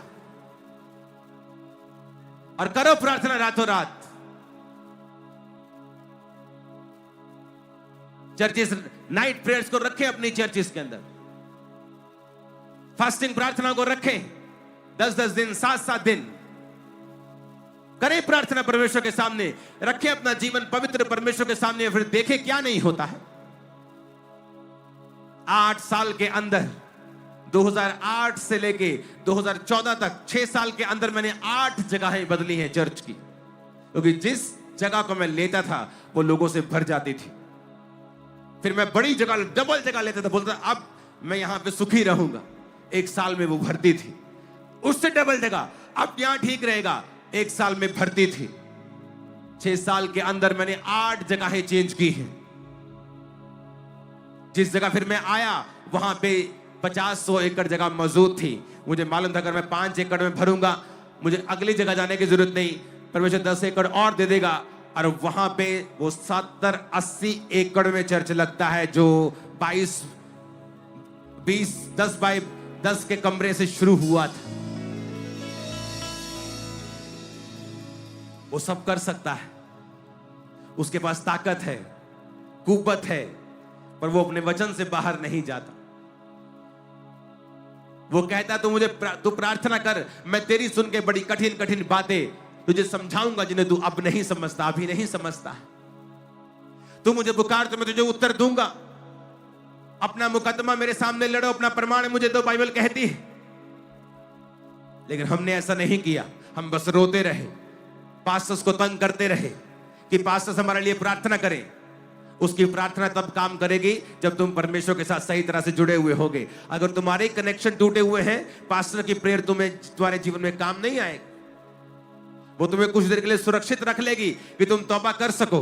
और करो प्रार्थना रातों रात। चर्चिस नाइट प्रेयर्स को रखें अपनी चर्चिस के अंदर, फास्टिंग प्रार्थना को रखें 10-10 दिन, 7-7 दिन करें प्रार्थना परमेश्वर के सामने, रखें अपना जीवन पवित्र परमेश्वर के सामने, फिर देखें क्या नहीं होता है। 8 साल के अंदर, 2008 से लेके 2014 तक 6 साल के अंदर मैंने 8 जगहें बदली हैं चर्च की, क्योंकि जिस जगह को मैं लेता था वो लोगों से भर जाती थी। फिर मैं बड़ी जगह, डबल जगह लेता था, बोलता था अब मैं यहां पे सुखी रहूंगा, 1 साल में वो भरती थी। उससे डबल जगह, अब यहां ठीक रहेगा, 1 साल में भरती थी। 6 साल के अंदर मैंने 8 जगहें चेंज की हैं। जिस जगह फिर मैं आया वहां पे 50-100 एकड़ जगह मौजूद थी। मुझे मालूम था अगर मैं 5 एकड़ में भरूंगा मुझे अगली जगह जाने की जरूरत नहीं, परमेश्वर 10 एकड़ और दे देगा, और वहां पे वो 70-80 एकड़ में चर्च लगता है, जो 10 बाय 10 के कमरे से शुरू हुआ था। वो सब कर सकता है, उसके पास ताकत है, कुव्वत है, पर वो अपने वचन से बाहर नहीं जाता। वो कहता तू प्रार्थना कर, मैं तेरी सुन के बड़ी कठिन कठिन बातें तुझे समझाऊंगा जिन्हें तू अब नहीं समझता, अभी नहीं समझता। तू मुझे पुकार तो मैं तुझे उत्तर दूंगा। अपना मुकदमा मेरे सामने लड़ो, अपना प्रमाण मुझे दो, बाइबल कहती है। लेकिन हमने ऐसा नहीं किया, हम बस रोते रहे, पास्टर्स को तंग करते रहे कि पास्टर्स हमारे लिए प्रार्थना करें। उसकी प्रार्थना तब काम करेगी जब तुम परमेश्वर के साथ सही तरह से जुड़े हुए होगे। अगर तुम्हारे कनेक्शन टूटे हुए हैं, पास्टर की प्रेयर तुम्हारे जीवन में काम नहीं आएगी। वो तुम्हें कुछ देर के लिए सुरक्षित रख लेगी कि तुम तौबा कर सको,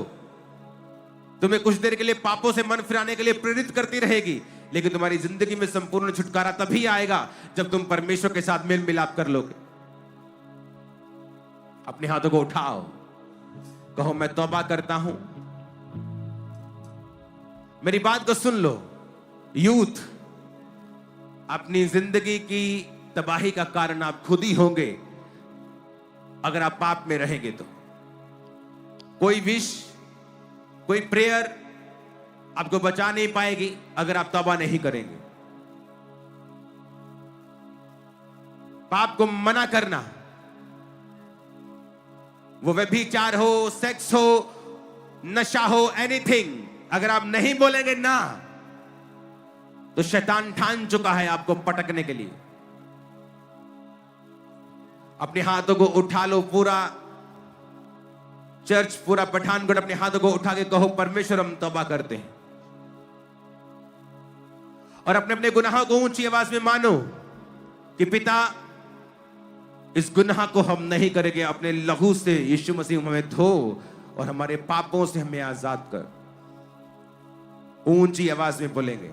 तुम्हें कुछ देर के लिए पापों से मन फिराने के लिए प्रेरित करती रहेगी, लेकिन तुम्हारी जिंदगी में संपूर्ण छुटकारा तभी आएगा जब तुम परमेश्वर के साथ मेल मिलाप कर लोगे। अपने हाथों को उठाओ, कहो मैं तौबा करता हूं। मेरी बात को सुन लो, यूथ, अपनी जिंदगी की तबाही का कारण आप खुद ही होंगे अगर आप पाप में रहेंगे तो। कोई विश, कोई प्रेयर आपको बचा नहीं पाएगी अगर आप तौबा नहीं करेंगे। पाप को मना करना, वो व्यभिचार हो, सेक्स हो, नशा हो, एनीथिंग, अगर आप नहीं बोलेंगे ना, तो शैतान ठान चुका है आपको पटकने के लिए। अपने हाथों को उठा लो, पूरा चर्च, पूरा पठानकोट अपने हाथों को उठा के कहो परमेश्वर हम तौबा करते हैं। और अपने अपने गुनाहों को ऊंची आवाज में मानो कि पिता, इस गुनाह को हम नहीं करेंगे। अपने लहू से यीशु मसीह हमें धो और हमारे पापों से हमें आजाद कर। ऊंची आवाज में बोलेंगे।